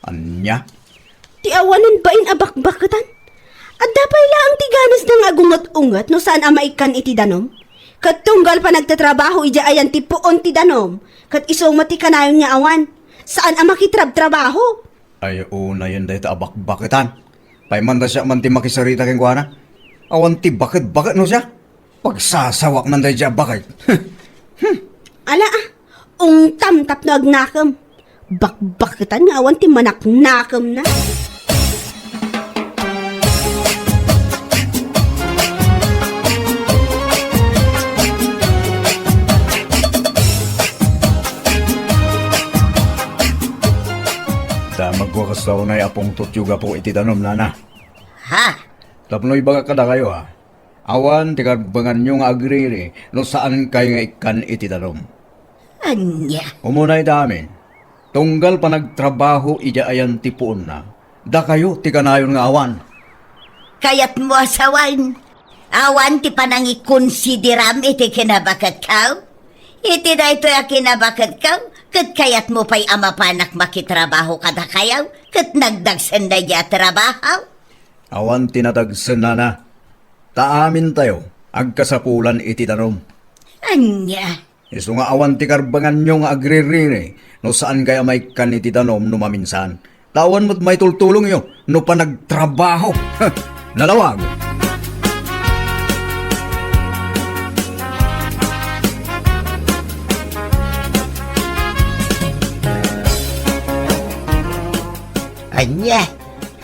Anya? Ti awanan ba in abakbakatan? At dapay lang ti ganas ng agungot-ungot no saan amaikan iti danom? Kat tunggal pa nagtatrabaho ija ayan ti puon ti danom. Kat isumati ka na niya awan. Saan ang makitrab-trabaho? Ay, una yan dahil abak-bakitan. Paimanda siya man ti makisarita keng kuwana. Awan ti bakit-bakit no siya? Pagsasawak man dahil siya bakit. Ala ungtam-tap na agnakam. Bakbakitan nga awan ti manak-nakam na. Magwakas daw na apong tutyuga po iti tanom, Nana. Ha? Tapnoy baga kada kayo, ha? Awan, tikagbangan nyo nga agriri, no saan kayo nga ikan iti tanom. Anya? Umunay damin, tunggal pa nagtrabaho ija ayan tipuon na, da kayo tikanayon nga awan. Kayat mo asawan. Awan ti panang ikonsideram iti kinabakat kaw. Iti na ito yung kinabakat kaw. Kat kayat mo pa'y amapanak makitrabaho kada kayaw. Kat nagdagsan na niya trabaho. Awan tinatagsan na. Taamin tayo, agkasapulan iti tanom. Anya? Iso nga awan ti karbangan nyo nga agriri, no saan kaya may kan iti tanom no maminsan. Tawan mo't may tultulong yo, no pa nagtrabaho. Nalawag. Anya,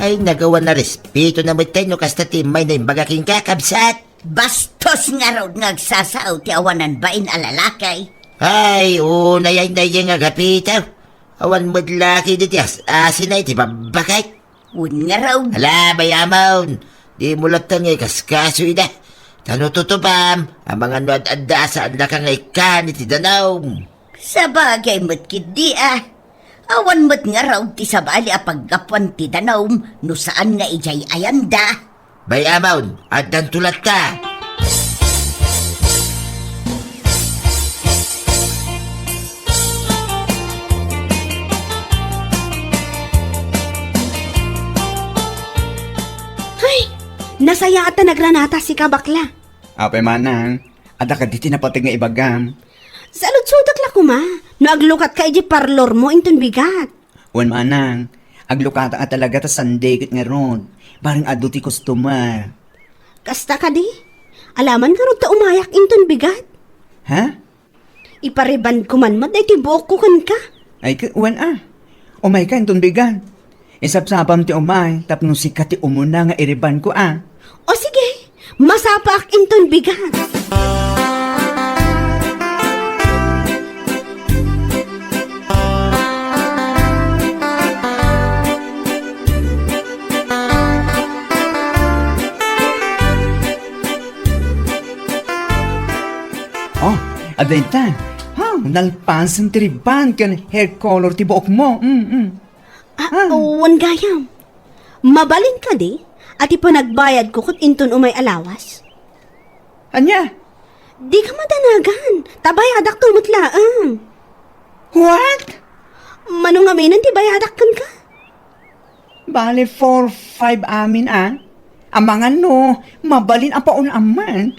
ay nagawa na respeto na mo tayo kasta timay na yung bagaking kakabsat. Bastos nga raw nagsasaw ti awanan bain alalakay. Ay, una yan na yung agapitaw. Awan mo't laki dito asin na iti babakay. Un nga raw. Hala, bayamon. Di mo lang tangay kaskaso ina. Tano tutupam, ang mga nuad-adda saan na kang ikan iti danaw. Sa bagay mo't kidi Awan mo't nga raw ti sabali apaggapuan ti danaw no saan nga ijay ayanda. Bayamon, at dan tulat ka. Nasaya ata nagranata si kabakla. Apay manang, ada ka diti napatig nga ibagam. Salud-sudak la kuma. No aglukat ka iji parlor mo inton bigat. Wan manang, aglukata ka talaga ta sandegit nga ron. Barang adu ti customer. Kasta ka di. Alaman ka ron ta umayak inton bigat. Ha? Ipariban ko man mo, dahi ti buok ko kan ka. Ay, wan Umay ka intong bigan. Isapsapam ti umay, tapno sikat ti umuna nga iriban ko O sige, masapak inton bigat. Oh, aday ta. Nalpansan ti riban kan hair color ti buok mo. Wan gayam. Mabalin ka di, at ipanagbayad ko kung inton umay alawas. Anya? Di ka madanagan, tabayadak tumutlaang. What? Manong aminan ti bayadak kan ka? Bale 4-5 amin Amangan no, mabalin ang paon aman.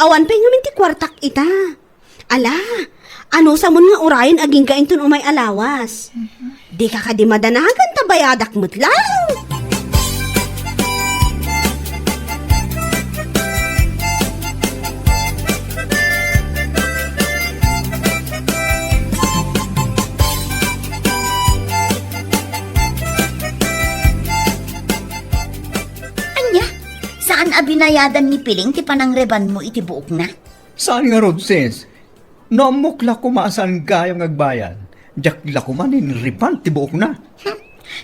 Awan pa ngamin ti kwartak ita. Ala, ano sa mun nga urayan aging kainton umay alawas. Di ka di madanagan tabayadak mutlang. binayadan ni Piling ti panangreban mo iti buok na? Saan nga rod, sis? Namukla ko maasan gayang agbayan. Jakla ko man inriban ti buok na.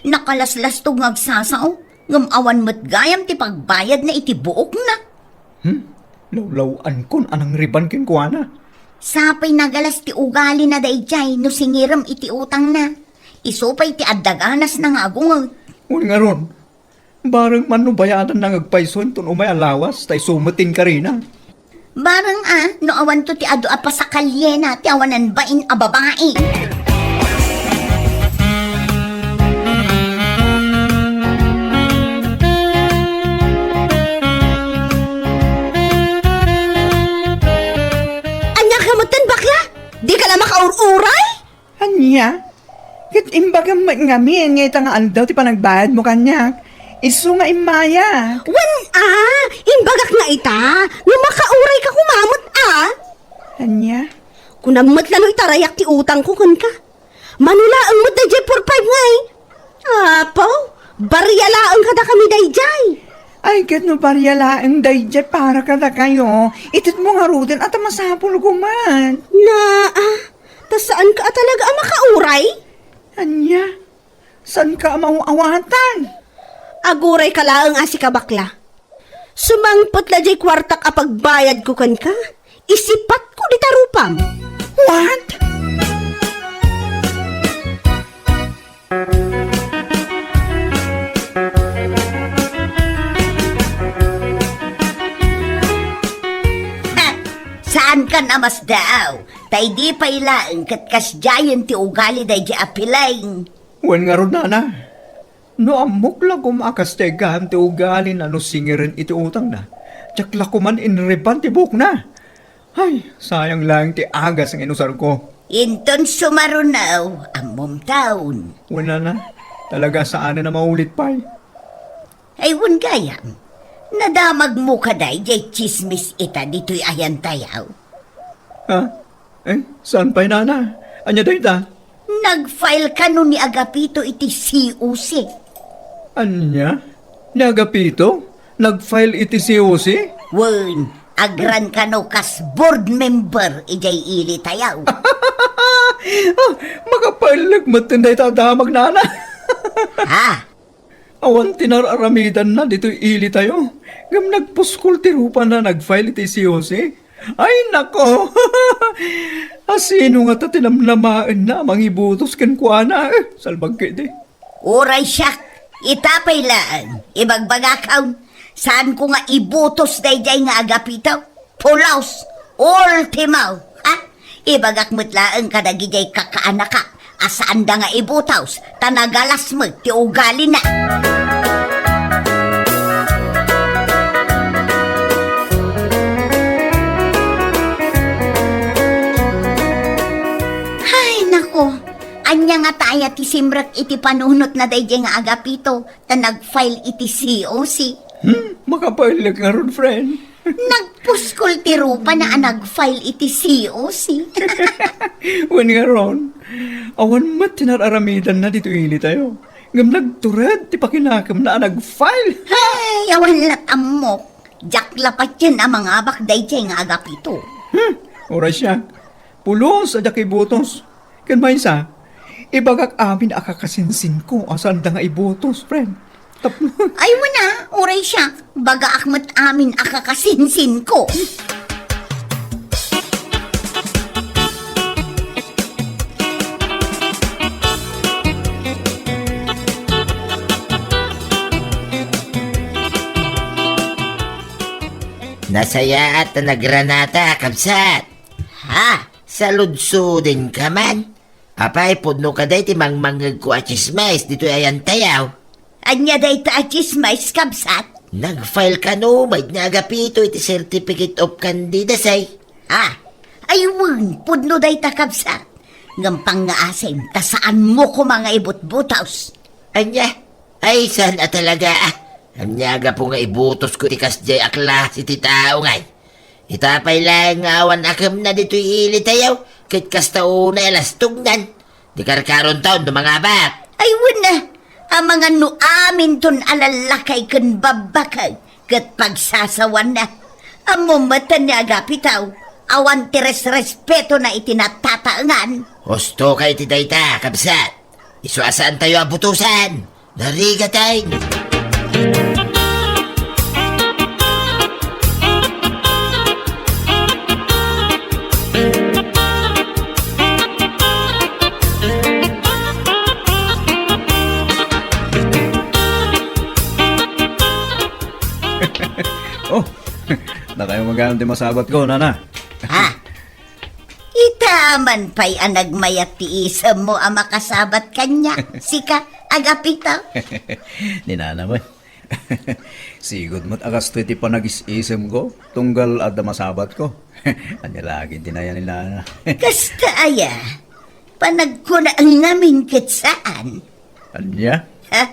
Nakalaslas to ngagsasaw. Ngamawan mo't gayam ti pagbayad na iti buok na. Lawlawan kon anang riban kinkuana. Sapay nagalas ti ugali na dayjay no singiram iti utang na. Isupay ti addaganas na nga agungot. Uli nga ron, barang man no bayadan na ngagpaison ton umay alawas, tay sumatin ka rin ah. Barang no awan to ti ado apa sa kalye na ti awanan bain a babae. Anya kamutan bakla? Di ka na makaururay? Anya? Kit imbaga ngamin nga itang aldaw ti panagbayad mo kanyak. Isu nga imaya. Wan imbagak nga ita. Nga makauray ka kumamot Anya? Kunamot lang itarayak ti utang ko kan ka. Manula ang mo dayjay 4-5 ngay. Apaw, baryalaang kada kami dayjay. Ay, kat no paryalaang dayjay para kada kayo. Itit mo nga rudin at masapul ko man. Tas saan ka talaga makauray? Anya? San ka mauawatan? Aguray ka laang asi ka bakla. Sumangpot la jay kwartak apagbayad ko kan ka. Isipat ko di tarupam. What? Saan ka namas daw? Tay di pa ilaang kat kasjayan ti ugali day di apilaing. Wan nga ron na. No amok lang kumakastegahan ti ugali na no singirin iti utang na. Tsak lakuman inriban ti buhok na. Ay, sayang lang ti agas ang inusar ko. Inton sumarunaw, amom taon. Wala na. Talaga saan na maulit pa Ay, wun gayam. Nadamag mo ka day, jay chismis ita dito'y ayan tayaw. Ha? Saan pa'y nana? Anya day ta? Nag-file ka nun ni Agapito iti COC. Anya? Nagapito? Nag-file iti COC? Wun, agran ka no kas board member ijay ili tayaw. Makapalag matinday tadamag nana. Ha? Awan tinararamidan na dito ili tayo. Gam nagpuskul ti rupa na nag-file iti COC. Ay nako! Asino nga ta tinamlamaan na mangibutos kan kuana. Salbag kiti. Uray siya, itapay laan. Ibagbagakaw, saan ko nga ibutos dayjay nga Agapito? Pulaos, ultimaw. Ha? Ibagakmut laan kadagijay kakaanak ka. Asaan da nga ibutaws, tanagalas mo, ti ugali na. Ay, nako. Anya nga taya ti simrak iti panunot na dayjay nga Agapito, ta nag-file iti COC. Makapalag nga ron, friend. Nagpuskol ti rupa na nag-file iti COC. Wan nga ron. Awan mat tinararamidan na dito ili tayo. Ngam nagturad, ti pakinakam na nag-file. Ay, awan latam mo. Jaklapat yan ang mga bakday dyan nga Agapito. Oras siya. Pulos at ibutos. Kan may isa, ibagak amin akakasinsin ko asan da nga ibutos, friend. Tapno. Ay, wala. Oray siya. Baga akmat amin akakasinsin ko. Nasaya at nagranata, kabsat. Ha? Saludsudin ka man. Apay, pudno ka day timang manggag ko at chismes dito ayan tayaw. Anya day ta chismis kabsat? Nag-file ka no, may Agapito iti Certificate of Candidacy. Ah, ayun, pudno day ta kabsat. Ngampang nga asim, ta saan mo ko mga ibut-butaws? Anya, ay saan at talaga Amnyaga po nga ibutos ko tikas jay akla si titao ngay. Itapay lang nga awan akam na dito ili tayaw, kit kastao na elastugnan. Di karkaron taon dumangabak. Ay, wala. Ang mga no amin ton alalakay kan babakay. kat pagsasawan na. Amumatan niya agapitaw, awan tires respeto na itinatataangan. Gusto kay ti dayta, kabsat. Isuasaan tayo abutusan. Nariga tayo. Oh, na kayo magandang masabat ko, nana. Ha? Itaman pa'y anagmayat ti isam mo ang makasabat kanya. Sika, agapitaw. Ni nana mo. Sigod mo't akas to iti panag-isisem ko, tunggal at masabat ko. Anya lagi dinaya ni nana. Kasta aya, panag ko na ang namin saan. Anya? Ha?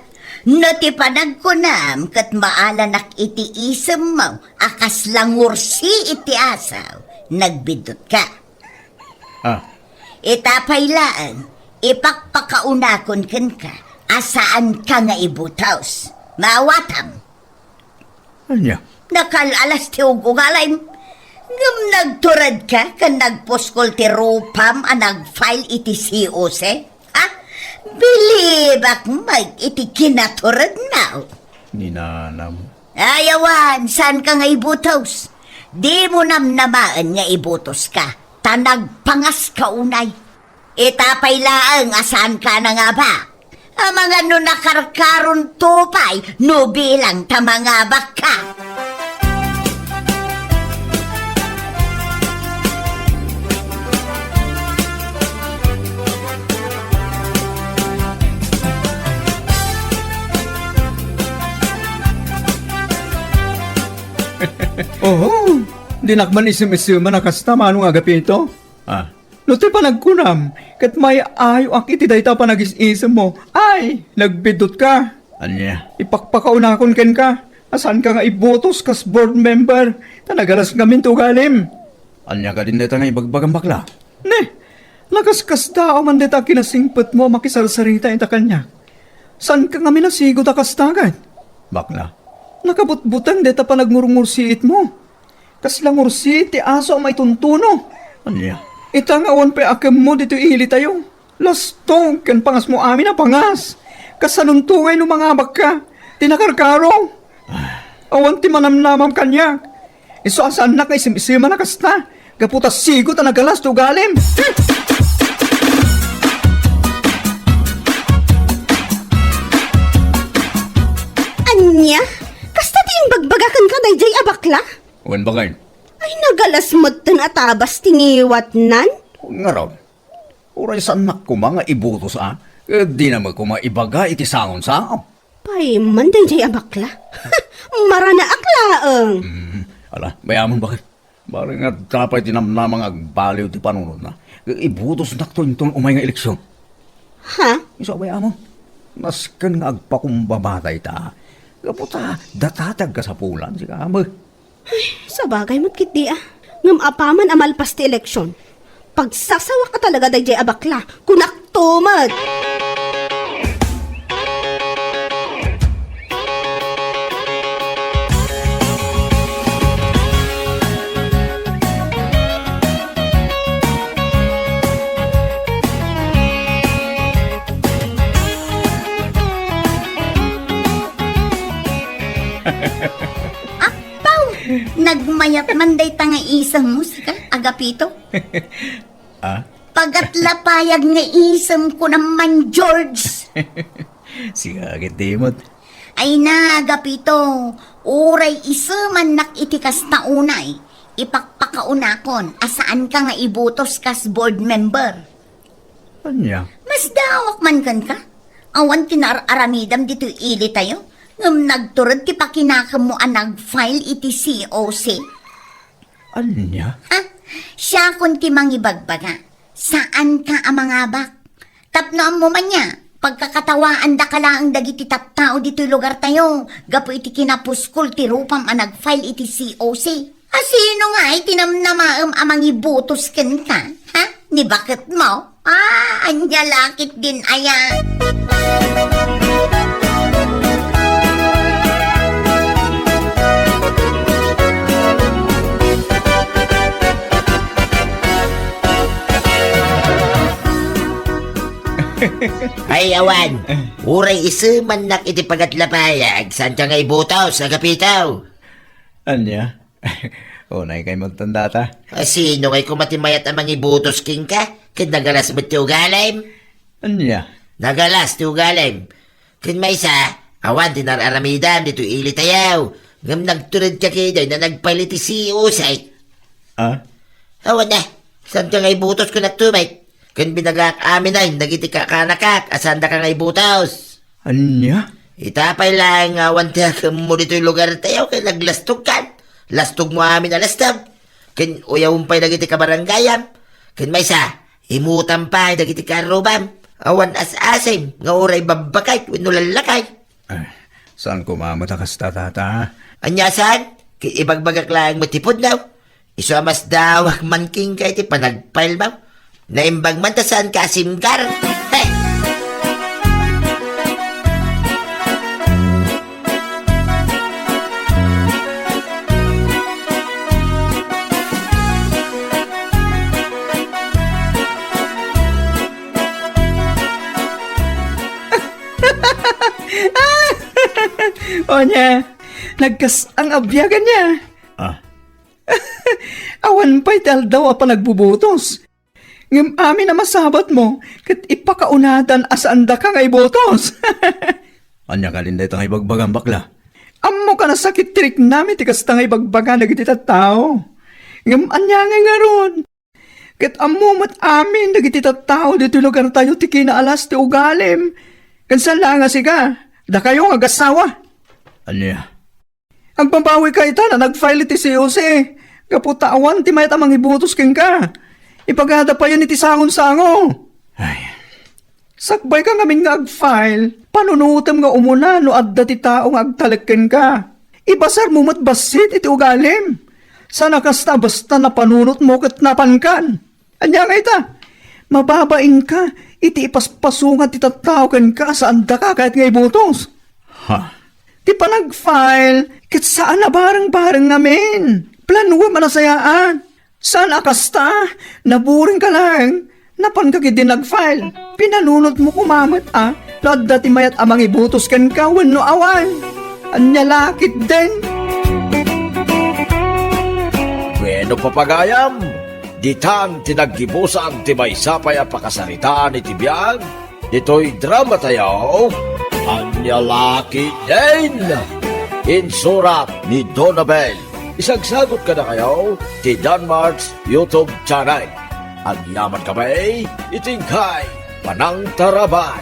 No ti panag ko nam kat maalanak iti isem mo, akas langursi iti asaw, nagbidot ka. Ah, Itapaylaan, ipakpakaunakon ken ka, asaan ka nga ibutaws. Mawatam, anya? nakalalas ti ugalay. Ngam nagturad ka, kan nagposkol ti rupam a nag-file iti COC. Ha? Bilibak mag iti kinaturad na. Ni nana mo. Ayawan, saan ka nga ibutaws? Di mo namnamaan nga ibutos ka. Tanagpangas ka unay. Itapay laang asan ka na nga ba? Ang mga no nakarkaron tupay, no bilang tamangabak ka. Oh, dinakman isim-isiman na kastama nung agapi ito. Ah, no ti panagkunam, kat may ayo ak iti dayta panag-isisem mo. Ay, nagbidot ka. Anya? Ipakpakaunakon ken ka. Asan ka nga ibotos kas board member? Tanagaras ngamin tugalim. Anya ka din dayta nga ibagbagang bakla. Ne, lakas-kas tao man dayta kinasingpet mo makisarsarita ita kanya. San ka nga minasigot akas tagad? Bakla, nakabutbutan deta pa nagmurmursiit mo. Kaslang ursiit ti aso ang may tuntuno. Anya? Itang awan pa akam mo dito ihili tayo. Lastong kan pangas mo amin na pangas. Kasanuntungay no mga baka. Tinakarkaro. Awan ti manamnamam kanya. Iso asan na kay simisima na kasta. Kaputas sigot na nagalas to galim. Anya? Kasta ti yung bagbagakan ka dayjay abakla? Wan ba kayo? Ay nagalas mo't atabas tingiwat nan? Nga raw. Uray saan nak ko mga ibutos di naman ko maibaga iti sangon sao. Pay man dayjay abakla. Marana aklaang. Ala, bayaman bakit? Bari nga dapat tinamnamang agbaliw ti panunod na. Ibutos nak to itong umay nga eleksyon. Ha? Iso bayaman. Naskan nga agpakumbabatay ta. Kaputa, datatag ka sa pulan si kamo. Sa bagay mo't kit di Ngam apaman amalpas ti eleksyon. Pagsasawa ka talaga dayjay abakla. Kunak tumad. Nagmayat man day tanga isang musika, agapito. Ah? Pagatlapayag nga isang ko naman, George. Siya agad dimot. Ay na, agapito. Uray isa man nakitikas na unay. Ipakpakaunakon, asaan ka nga ibutos kas board member. Anya? Mas dawak man kan ka. Awan kinararamidam dito ili tayo. Ngam nagturod ti pakinakam mo ang nag-file iti COC. Anya? Ha? Siya kun ti mangibagbaga. Saan ka amangabak? Tapnoan mo man niya. Pagkakatawaan da ka lang dagiti tattao dito lugar tayo. Gapo iti kinapuskol ti rupam ang nag-file iti COC. Sino nga itinamnamaam amang ibutos ken ka? Ha? Ni bakit mo? Anya lakit din aya. Ay, awan. Uray isuman nak iti pagatlapayag. San ka ngay butos sa kapitaw? Anya? Unay kay magtanda ta. Sino ngay kumatimayat amang ibutos king ka? Kin nagalas mo ti ugalim? Anya? Nagalas ti ugalim. Kin may isa, awan dinararamidam dito ili tayaw. Ngam nagturad ka kiday na nagpaliti si usay. Ah? Awan na. San ka ngay butos ko nagtumay? Kin binagak amin ay nagiti ka kanakak. Asanda ka ngay butos. Anya? Itapay lang awan ti mo dito yung lugar tayo. Kaya naglastog kan. Lastog mo amin alastag. Kin uyawumpay nagiti ka barangayam. Kin may sa, imutan pa nagiti ka rubam. Awan as-asim, nga uray babakay, winulalakay. Ay, saan ko mamatakas tata? Anyasan, ibagbagak lang matipod daw. Iso amas daw, manking kay ti panagpail ba? Naimbag man ta saan ka asimgar. Hey! Onya, nagkas ang abyagan niya. Ah? Awan pa'y tal daw pa nagbubutos. Ngam amin na masabat mo, kat ipakaunadan asanda ka ngay botos. Anya ka din dito ngay bagbagan bakla. Ammo ka na sakit trik namin tikas ta ngay bagbagan na giti tao. Ngam anya ngay nga ron. Kat ammo mat amin na giti tao dito lugar tayo ti kinaalas ti ugalim. Kansan lang nga siga, da kayo nga gasawa. Anya? Ang pambawi ka ita na nag-file iti si Jose. Kaputawan ti may tamang ibutos king ka. Ipagada pa yan iti sangon-sango. Ay. Sakbay ka ngamin nga ag-file. Panunutem nga umuna no adda ti tao nga agtalagken ka. Ibasar mo matbasit iti ugalim. Sana kasta basta napanunot mo kat napankan. Anya nga ita? Mababain ka. Iti ipaspasungan ti tattawken ka saan da ka kahit nga ibutos. Ha? Di pa nag-file, kit saan na bareng-bareng namin. Planuwa manasayaan. Saan akasta? Naburing ka lang. Napan ka din nag-file. Pinanunod mo kumamat Lada ti mayat amang ibutos kan kawan no awan. Anya lakit din. Bueno papagayam, ditan tinaggibusan ti maysapay a pakasaritaan iti biyag. Dito'y drama tayo. Anya laki din. Insurat ni Donabel. Isagsagot ka na kayo ti Danmarks YouTube channel. Ang yaman ka ba'y itingkay panang tarabay.